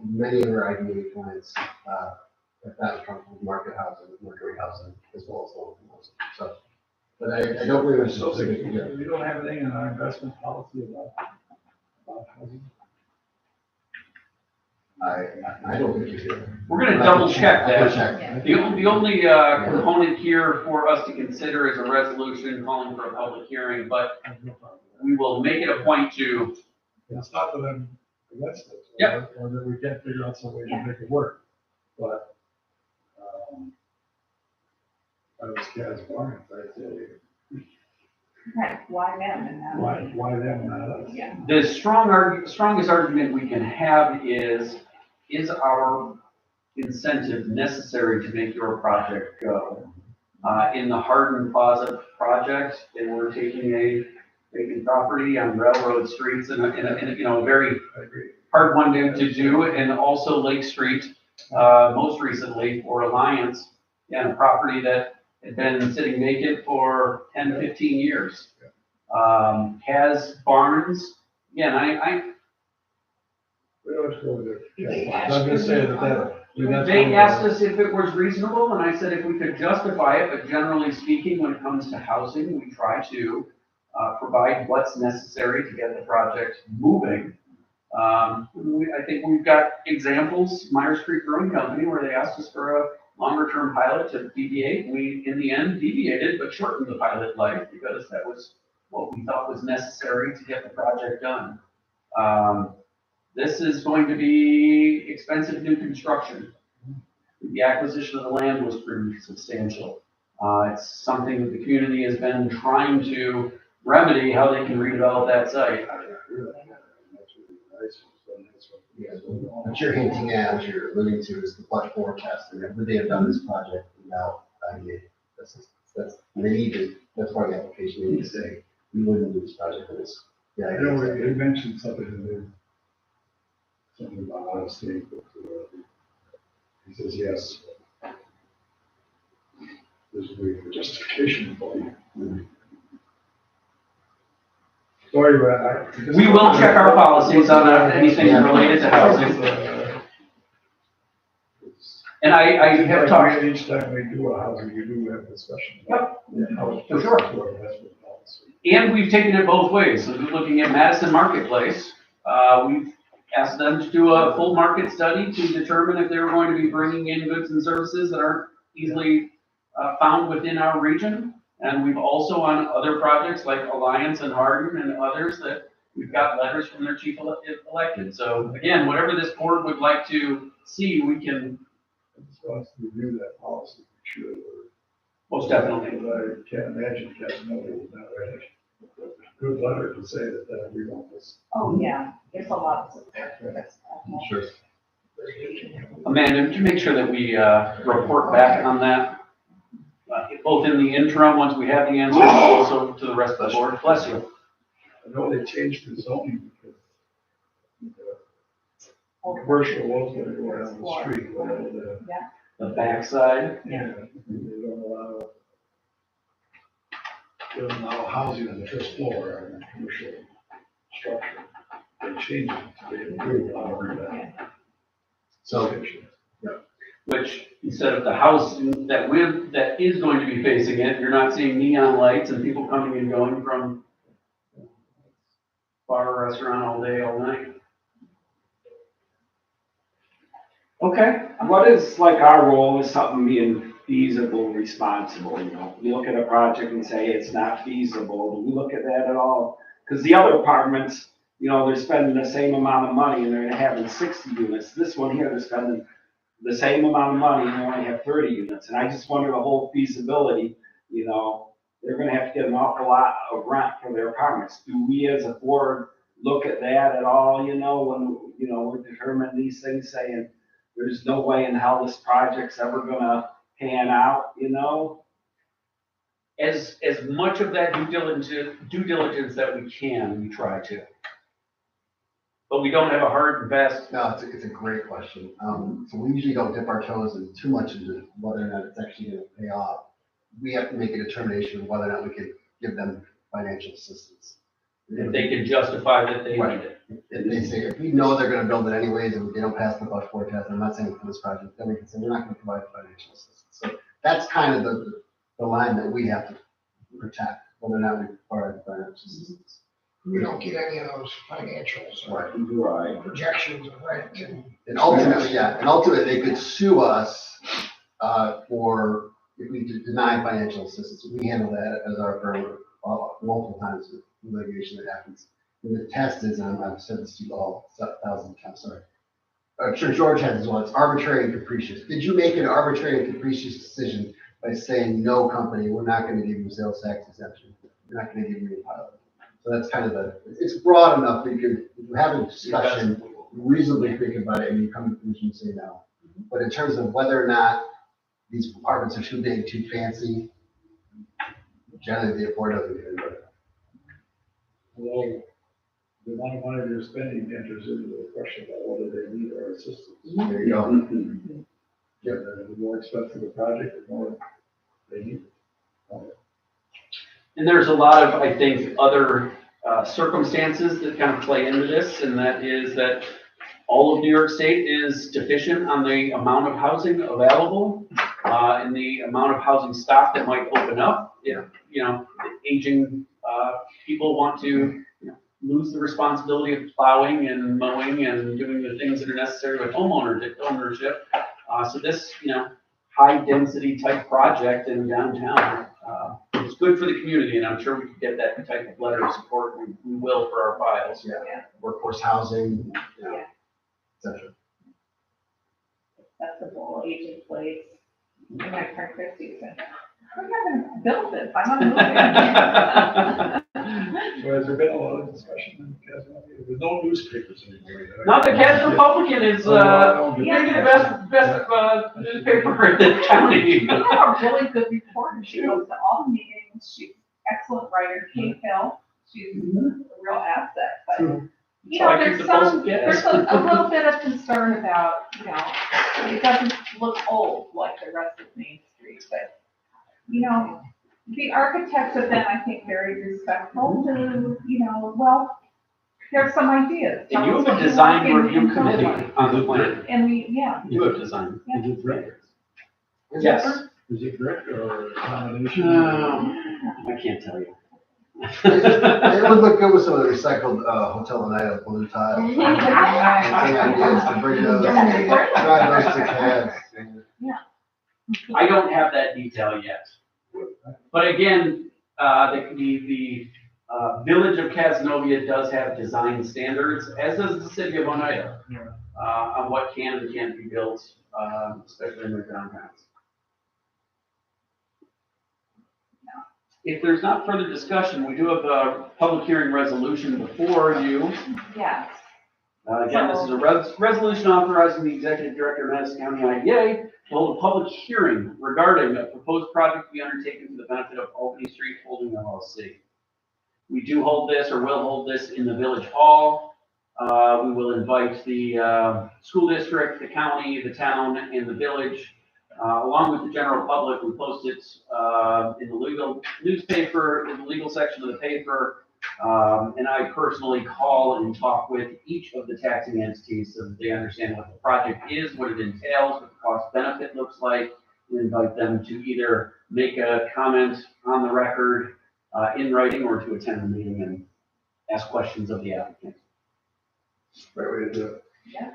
Many of our IDA clients have found comfortable with market housing, market rate housing, as well as low income housing. So, but I don't believe it's So specific. we don't have anything in our investment policy about housing. I don't think you do. We're gonna double check I can that. check. The only component here for us to consider is a resolution calling for a public hearing, but we will make it a point to, It's not that I'm against it. Yep. Or that we can't figure out some way to make it work, but, I was Kaz Barnes, I say, Right, why them and not? why them, not us? Yeah. the strongest argument we can have is our incentive necessary to make your project go? In the Hardin Plaza project, they were taking a vacant property on railroad streets in a very I agree. hard one to do, and also Lake Street, most recently for Alliance, and a property that had been sitting vacant for 10, 15 years. Has barns, again, We don't have to go there. Yeah, I'm gonna say that. they asked us if it was reasonable, and I said if we could justify it, but generally speaking, when it comes to housing, we try to provide what's necessary to get the project moving. I think we've got examples, Myers Creek Brewing Company, where they asked us for a longer-term pilot to deviate. We, in the end, deviated, but shortened the pilot life because that was what we thought was necessary to get the project done. This is going to be expensive new construction. The acquisition of the land was pretty substantial. It's something that the community has been trying to remedy, how they can redevelop that site. Yeah, what you're hinting at, what you're alluding to is the but-for test, and would they have done this project without IDA? That's, they need to, that's part of the application, they need to say, we wouldn't do this project for this. Yeah, I know they mentioned something in there, something about out of state, but he says, yes. There's a way for justification for you. Sorry, but We will check our policies on anything related to housing. And I have talked. Each time we do a housing, you do have discussion. Yep, How for sure. investment policy. And we've taken it both ways. So we're looking at Madison Marketplace. We've asked them to do a full market study to determine if they were going to be bringing in goods and services that aren't easily found within our region. And we've also on other projects like Alliance and Hardin and others that we've got letters from their chief elected. So again, whatever this board would like to see, we can. So let's review that policy, for sure. Most definitely. I can't imagine Casanova would not write a good letter to say that we want this. Oh, yeah, there's a lot of support for this. Sure. Amanda, would you make sure that we report back on that? Both in the interim, once we have the answers, also to the rest of the board. Bless you. I know they changed the zoning because commercial was gonna go down the street, but The backside. yeah, they don't allow housing on the first floor on a commercial structure. They changed it to improve that. So, Which instead of the house that is going to be facing it, you're not seeing neon lights and people coming and going from bar or restaurant all day, all night. Okay. What is like our role is something being feasible, responsible, you know? We look at a project and say it's not feasible. Do we look at that at all? Because the other apartments, you know, they're spending the same amount of money and they're having 60 units. This one here, they're spending the same amount of money and they only have 30 units. And I just wonder the whole feasibility, you know, they're gonna have to get an awful lot of rent for their apartments. Do we as a board look at that at all, you know, when, you know, we're determining these things, saying there's no way in hell this project's ever gonna pan out, you know? As much of that due diligence that we can, we try to. But we don't have a hard and fast. no, it's a great question. So we usually don't dip our toes in too much into whether or not it's actually gonna pay off. We have to make a determination of whether or not we can give them financial assistance. If they can justify that they need Right. it. If they say, if we know they're gonna build it anyways, and they don't pass the but-for test, I'm not saying for this project, then we can say, we're not gonna provide financial assistance. So that's kind of the line that we have to protect, whether or not we provide financial assistance. We don't get any of those financials or Right. projections of rent And ultimately, they could sue us, for, if we deny financial assistance. We handle that as our firm, multiple times with litigation that happens. And the test is, and I've said this to you all 1,000 times, sorry. I'm sure George has as well, it's arbitrary and capricious. Did you make an arbitrary and capricious decision by saying, no company, we're not gonna give you sales tax exemption, we're not gonna give you a pilot? So that's kind of it's broad enough that if you have a discussion, reasonably think about it, and you come to the conclusion and say no. But in terms of whether or not these apartments are too big, too fancy, generally the board doesn't get into it. Although the amount of money they're spending enters into the question about whether they need our assistance. There you go. And the more expensive the project, the more they need. And there's a lot of, I think, other circumstances that kind of play into this, and that is that all of New York State is deficient on the amount of housing available, and the amount of housing stock that might open up. If, aging people want to lose the responsibility of plowing and mowing and doing the things that are necessary with ownership. So this, high density type project in downtown, it's good for the community, and I'm sure we can get that type of letter of support. We will for our files. Yeah. Workforce housing, et cetera. Accessible, aging place. And my friend Christie said, we haven't built this, I'm on So has there been a lot of discussion in Casanova? There's no newspapers anymore. Not the Cass Republican is, maybe the best newspaper in the county. We have a really good reporter, she goes to all the meetings, she's an excellent writer, Kate Hill, she's a real asset, but. So I keep the pulse of gas. There's a little bit of concern about, it doesn't look old like the rest of Main Street, but, the architects have been, I think, very respectful to, well, there's some ideas. And you have a design review committee on the plan. And You have design. Yeah. Is it brick? Yes. Is it brick or a combination? I can't tell you. It would look good with some of the recycled Hotel and Ida blue tile. Any ideas to bring those, drive those to cabs? I don't have that detail yet. But again, the Village of Casanova does have design standards, as does the city of Oneida, on what can and can't be built, especially in their downtowns. If there's not further discussion, we do have a public hearing resolution before you. Yes. Again, this is a resolution authorizing the executive director of Madison County IDA to hold a public hearing regarding a proposed project to be undertaken for the benefit of Albany Street Holding LLC. We do hold this, or will hold this, in the village hall. We will invite the school district, the county, the town, and the village, along with the general public. We post it in the legal newspaper, in the legal section of the paper. And I personally call and talk with each of the taxing entities so that they understand what the project is, what it entails, what the cost benefit looks like. We invite them to either make a comment on the record in writing, or to attend the meeting and ask questions of the applicant. Right way to do it. Yeah.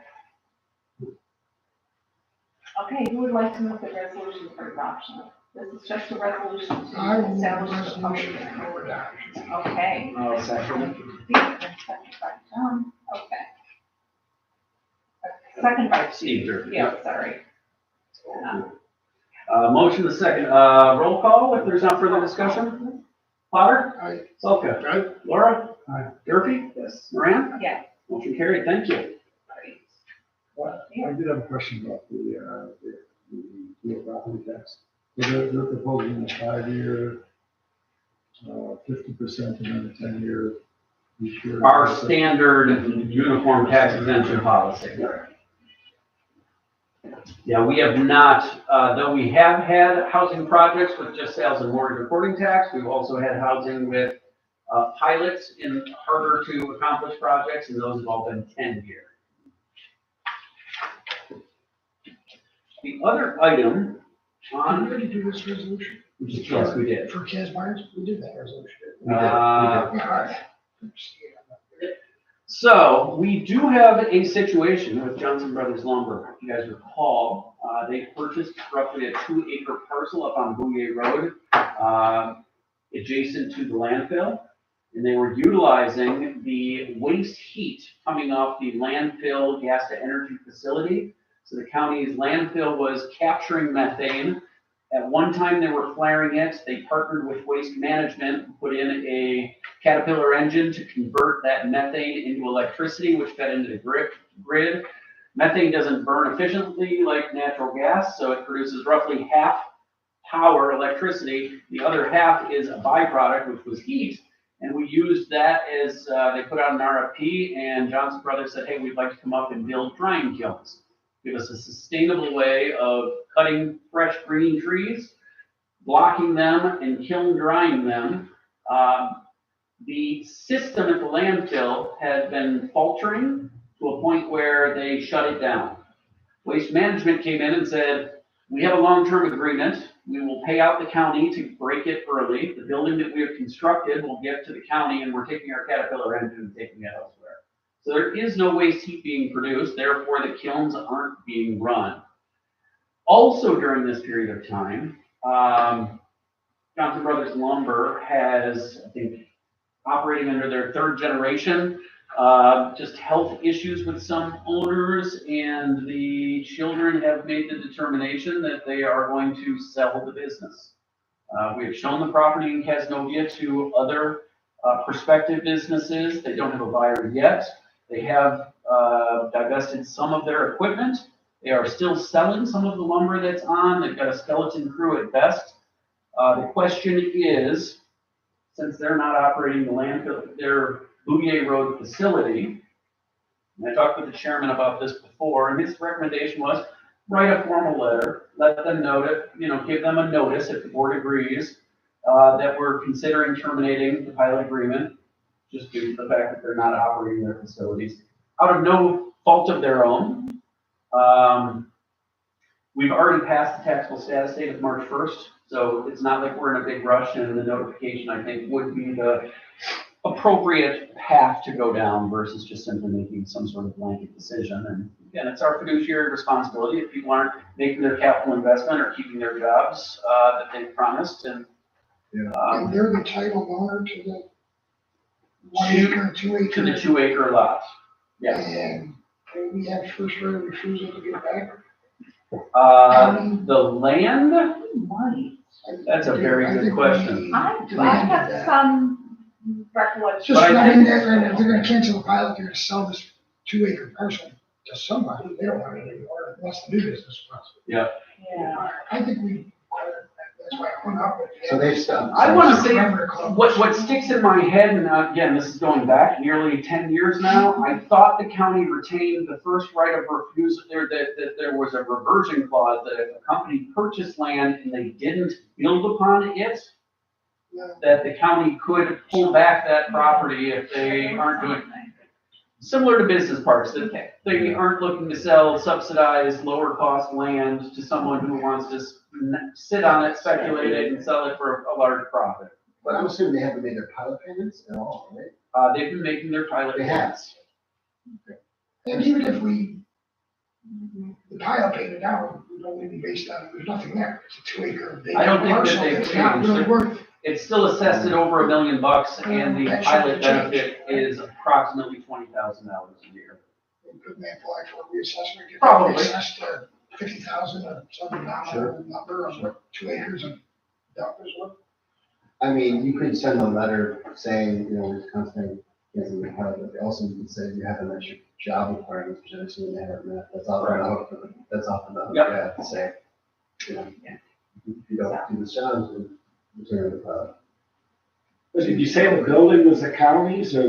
Okay, who would like to move the resolution for adoption? This is just a resolution I to will establish the public resolution hearing. for adoption. Okay. Second. Second by John, okay. Second by Steve. Yeah, sorry. Motion the second. Roll call if there's not further discussion. Potter? Aye. Solka? Aye. Laura? Aye. Durfee? Yes. Moran? Yeah. Motion carried. Thank you. I did have a question about the real property tax. They're proposing a 5-year, 50% and then a 10-year each year. Our standard uniform tax exemption policy. Yeah, we have not, though we have had housing projects with just sales and mortgage reporting tax. We've also had housing with pilots in harder to accomplish projects, and those have all been 10-year. The other item Did we on, already do this resolution? yes, we did. For Cas Myers, we did that resolution. Uh, Yeah, all right. So we do have a situation with Johnson Brothers Lumber. If you guys recall, they purchased roughly a 2-acre parcel up on Bouvier Road, adjacent to the landfill. And they were utilizing the waste heat coming off the landfill gas to energy facility. So the county's landfill was capturing methane. At one time they were flaring it. They partnered with Waste Management, put in a Caterpillar engine to convert that methane into electricity, which fed into the grid. Methane doesn't burn efficiently like natural gas, so it produces roughly half power electricity. The other half is a byproduct, which was heat. And we used that as, they put out an RFP, and Johnson Brothers said, hey, we'd like to come up and build drying kilns. Give us a sustainable way of cutting fresh green trees, blocking them, and kiln drying them. The system at the landfill had been faltering to a point where they shut it down. Waste Management came in and said, we have a long-term agreement. We will pay out the county to break it early. The building that we have constructed will get to the county, and we're taking our Caterpillar engine and taking it elsewhere. So there is no waste heat being produced, therefore the kilns aren't being run. Also during this period of time, Johnson Brothers Lumber has, I think, operating under their third generation, just health issues with some owners, and the children have made the determination that they are going to sell the business. We have shown the property in Casnovia to other prospective businesses. They don't have a buyer yet. They have divested some of their equipment. They are still selling some of the lumber that's on. They've got a skeleton crew at best. The question is, since they're not operating the landfill, their Bouvier Road facility, and I talked with the chairman about this before, and his recommendation was write a formal letter, let them know it, give them a notice if the board agrees that we're considering terminating the pilot agreement, just due to the fact that they're not operating their facilities out of no fault of their own. We've already passed the taxable status date of March 1st, so it's not like we're in a big rush, and the notification, I think, would be the appropriate path to go down versus just simply making some sort of blanket decision. And again, it's our fiduciary responsibility if people aren't making their capital investment or keeping their jobs that they've promised. And And they're the title owner to the 1 acre, 2 acre. to the 2 acre lot. Yeah. And we have first right of refusal to get back. The land, that's a very good question. I have some recollection. Just, But I I mean, think- if they're gonna cancel the pilot, they're gonna sell this 2 acre parcel to somebody, they don't want it anymore, unless the new business wants it. Yeah. Yeah. I think that's why I hung up with it. So they've stopped. I want to say, Remember to call what sticks in my head, and again, this is going back nearly 10 years now, I thought the county retained the first right of refusal, or that there was a reversion clause, that if a company purchased land and they didn't build upon it, that the county could pull back that property if they aren't doing, similar to business parks, that they aren't looking to sell subsidized, lower cost land to someone who wants to sit on it, speculate it, and sell it for a large profit. But I'm assuming they haven't made their pilot payments at all, right? They've been making their pilot. They have. And even if the tile painted down, it would only be based on, there's nothing there, it's a 2 acre big I don't think that parcel, they've it's not changed really it. worth. It's still assessed at over $1 million, and the That should pilot change. benefit is approximately $20,000 a year. Could they apply for a reassessment? Get Probably. Assessed to 50,000 or some nominal number of what 2 acres of dump is worth. I mean, you could send a letter saying, we're constantly canceling the pilot, but also you could say you have an extra job requirements, which I assume they haven't met. That's all right. That's often the Yep. you have to say. If you don't do the job, then return the pilot. But did you say the building was the county's, or,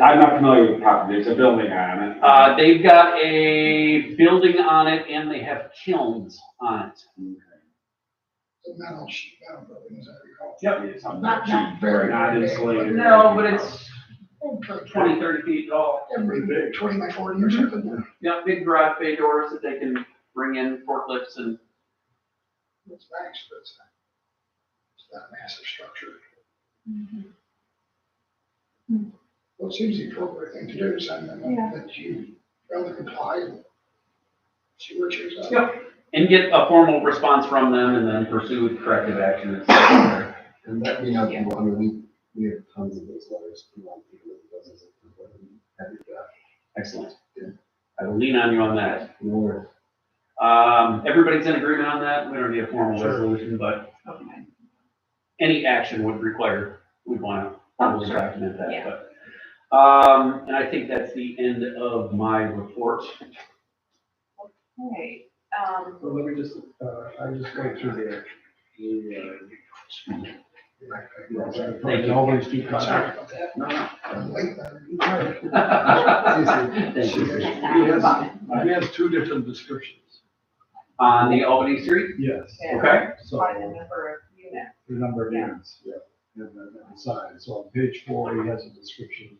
I'm not familiar with the property, there's a building on it. They've got a building on it, and they have kilns on it. The metal building, as I recall. Yep. It's something Not cheap, very not big. insulated. No, but it's For 20, 30 feet tall. every 20 by 40 or something. Yeah, big garage bay doors that they can bring in forklifts and. It's nice, but it's not a massive structure. Well, it seems the appropriate thing to do is send them Yeah. that you rather comply and see where it shakes out. Yep. And get a formal response from them, and then pursue corrective action. And let me know if you want, I mean, we have tons of these letters. If you want people that doesn't, have your job. Excellent. I will lean on you on that. No worries. Everybody's in agreement on that. We don't need a formal Sure. resolution, but any action would require, we'd want to formally document that. Yeah. But, and I think that's the end of my report. Okay, So let me just, I just go through Thank you. Always keep Sorry track. about that. No, no. I'm late. Thank you. He has two different descriptions. On the Albany Street? Yes. Okay. So, By the number of units. the number of Yeah. units, yeah, and the size. So on page 4, he has a description.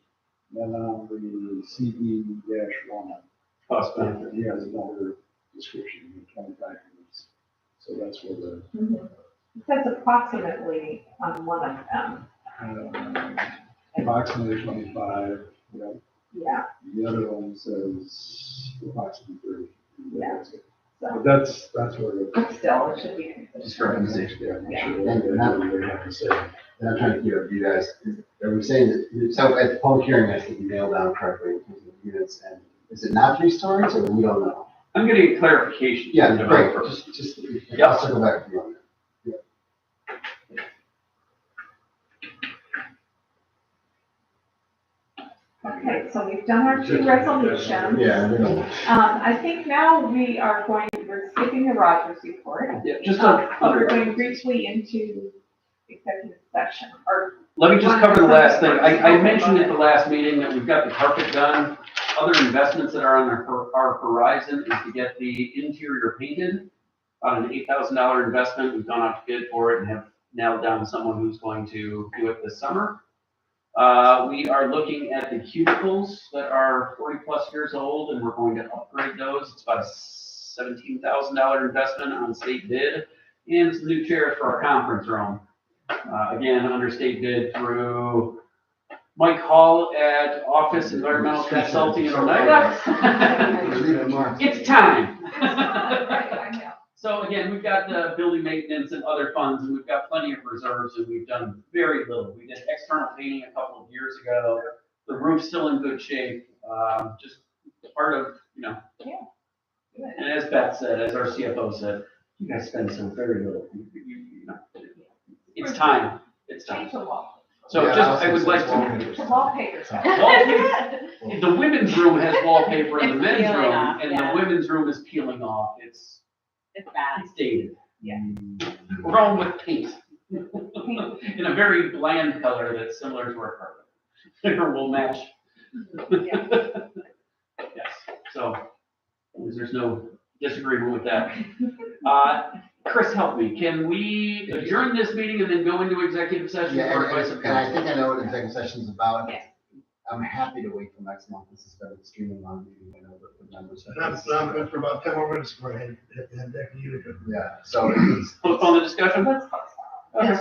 Then on the CE-1, Cost benefit. he has another description, 25 units. So that's where the, It says approximately on one of them. approximately 25, yeah. Yeah, The other one says approximately 30. Yeah. But that's where the. but still, it should be. Discrepancy. Yeah, I'm Yeah. sure that's what they have to say. And I'm trying to hear you guys, are we saying that, it sounds at the public hearing, I think you nailed down correctly in terms of units, and is it not 3 stories, or we don't know? I'm getting clarification. Yeah, from the great, developer. just, Yep. I'll circle back to you on that. Okay, so we've done our 2 resolutions. Yeah, I know. I think now we're skipping the Rogers report. Yeah, just We're going briefly into executive session, or, let me just cover the last thing. I mentioned at the last meeting that we've got the carpet done. Other investments that are on our horizon is to get the interior painted. On an $8,000 investment, we've gone out to bid for it and have nailed down someone who's going to do it this summer. We are looking at the cubicles that are 40+ years old, and we're going to upgrade those. It's about a $17,000 investment on state bid, and some new chairs for our conference room. Again, under state bid through Mike Hall at Office Environmental Consulting in Oneida. It's time. I know. So again, we've got the building maintenance and other funds, and we've got plenty of reserves, and we've done very little. We did external painting a couple of years ago. The roof's still in good shape, just part of, Good. and as Beth said, as our CFO said, you guys spend so very little. You know, it's time, it's time. Change the wall. So Yeah, just, I would like to, The wallpaper. wallpaper, the women's room has wallpaper in the It's men's peeling room, off, and yeah. the women's room is peeling off. It's bad. dated. Yeah. We're going with paint. In a very bland color that's similar to our carpet. Or will match. Yes, so, there's no disagreement with that. Chris, help me, can we adjourn this meeting and then go into executive session? Yeah, for advice of and I counsel? think I know what executive session is about. Yeah. I'm happy to wait till next month, this has been an extremely long meeting, I know that the members. I'm good for about 10 more minutes before I head back to you. Yeah, so it's Postpone the discussion? Let's close.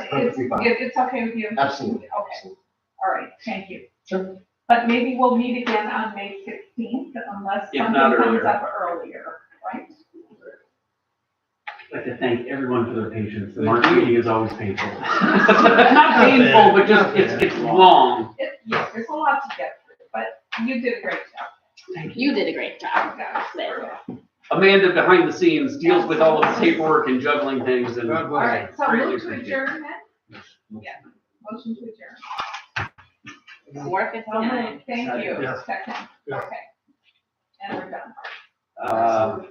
perfectly fine, It's okay with you? absolutely, Okay, absolutely. all right, thank you. Sure. But maybe we'll meet again on May 16th unless If something not comes earlier. up earlier, right? I'd like to thank everyone for their patience. The March meeting is always painful. Not painful, but just, it's long. Yes, there's a lot to get through, but you did a great job. You did a great job. Yeah. Amanda, behind the scenes, deals with all of the paperwork and juggling things and. God All bless. right, so Greatly move to appreciate adjourn then? Yeah, motion to adjourn. 4:59. Thank you. Yes. Second, Yeah. okay. And we're done.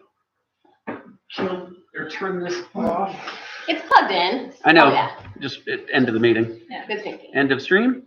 Or turn this off. It's plugged in. I know. Oh, yeah. Just end of the meeting. Yeah, good thinking. End of stream.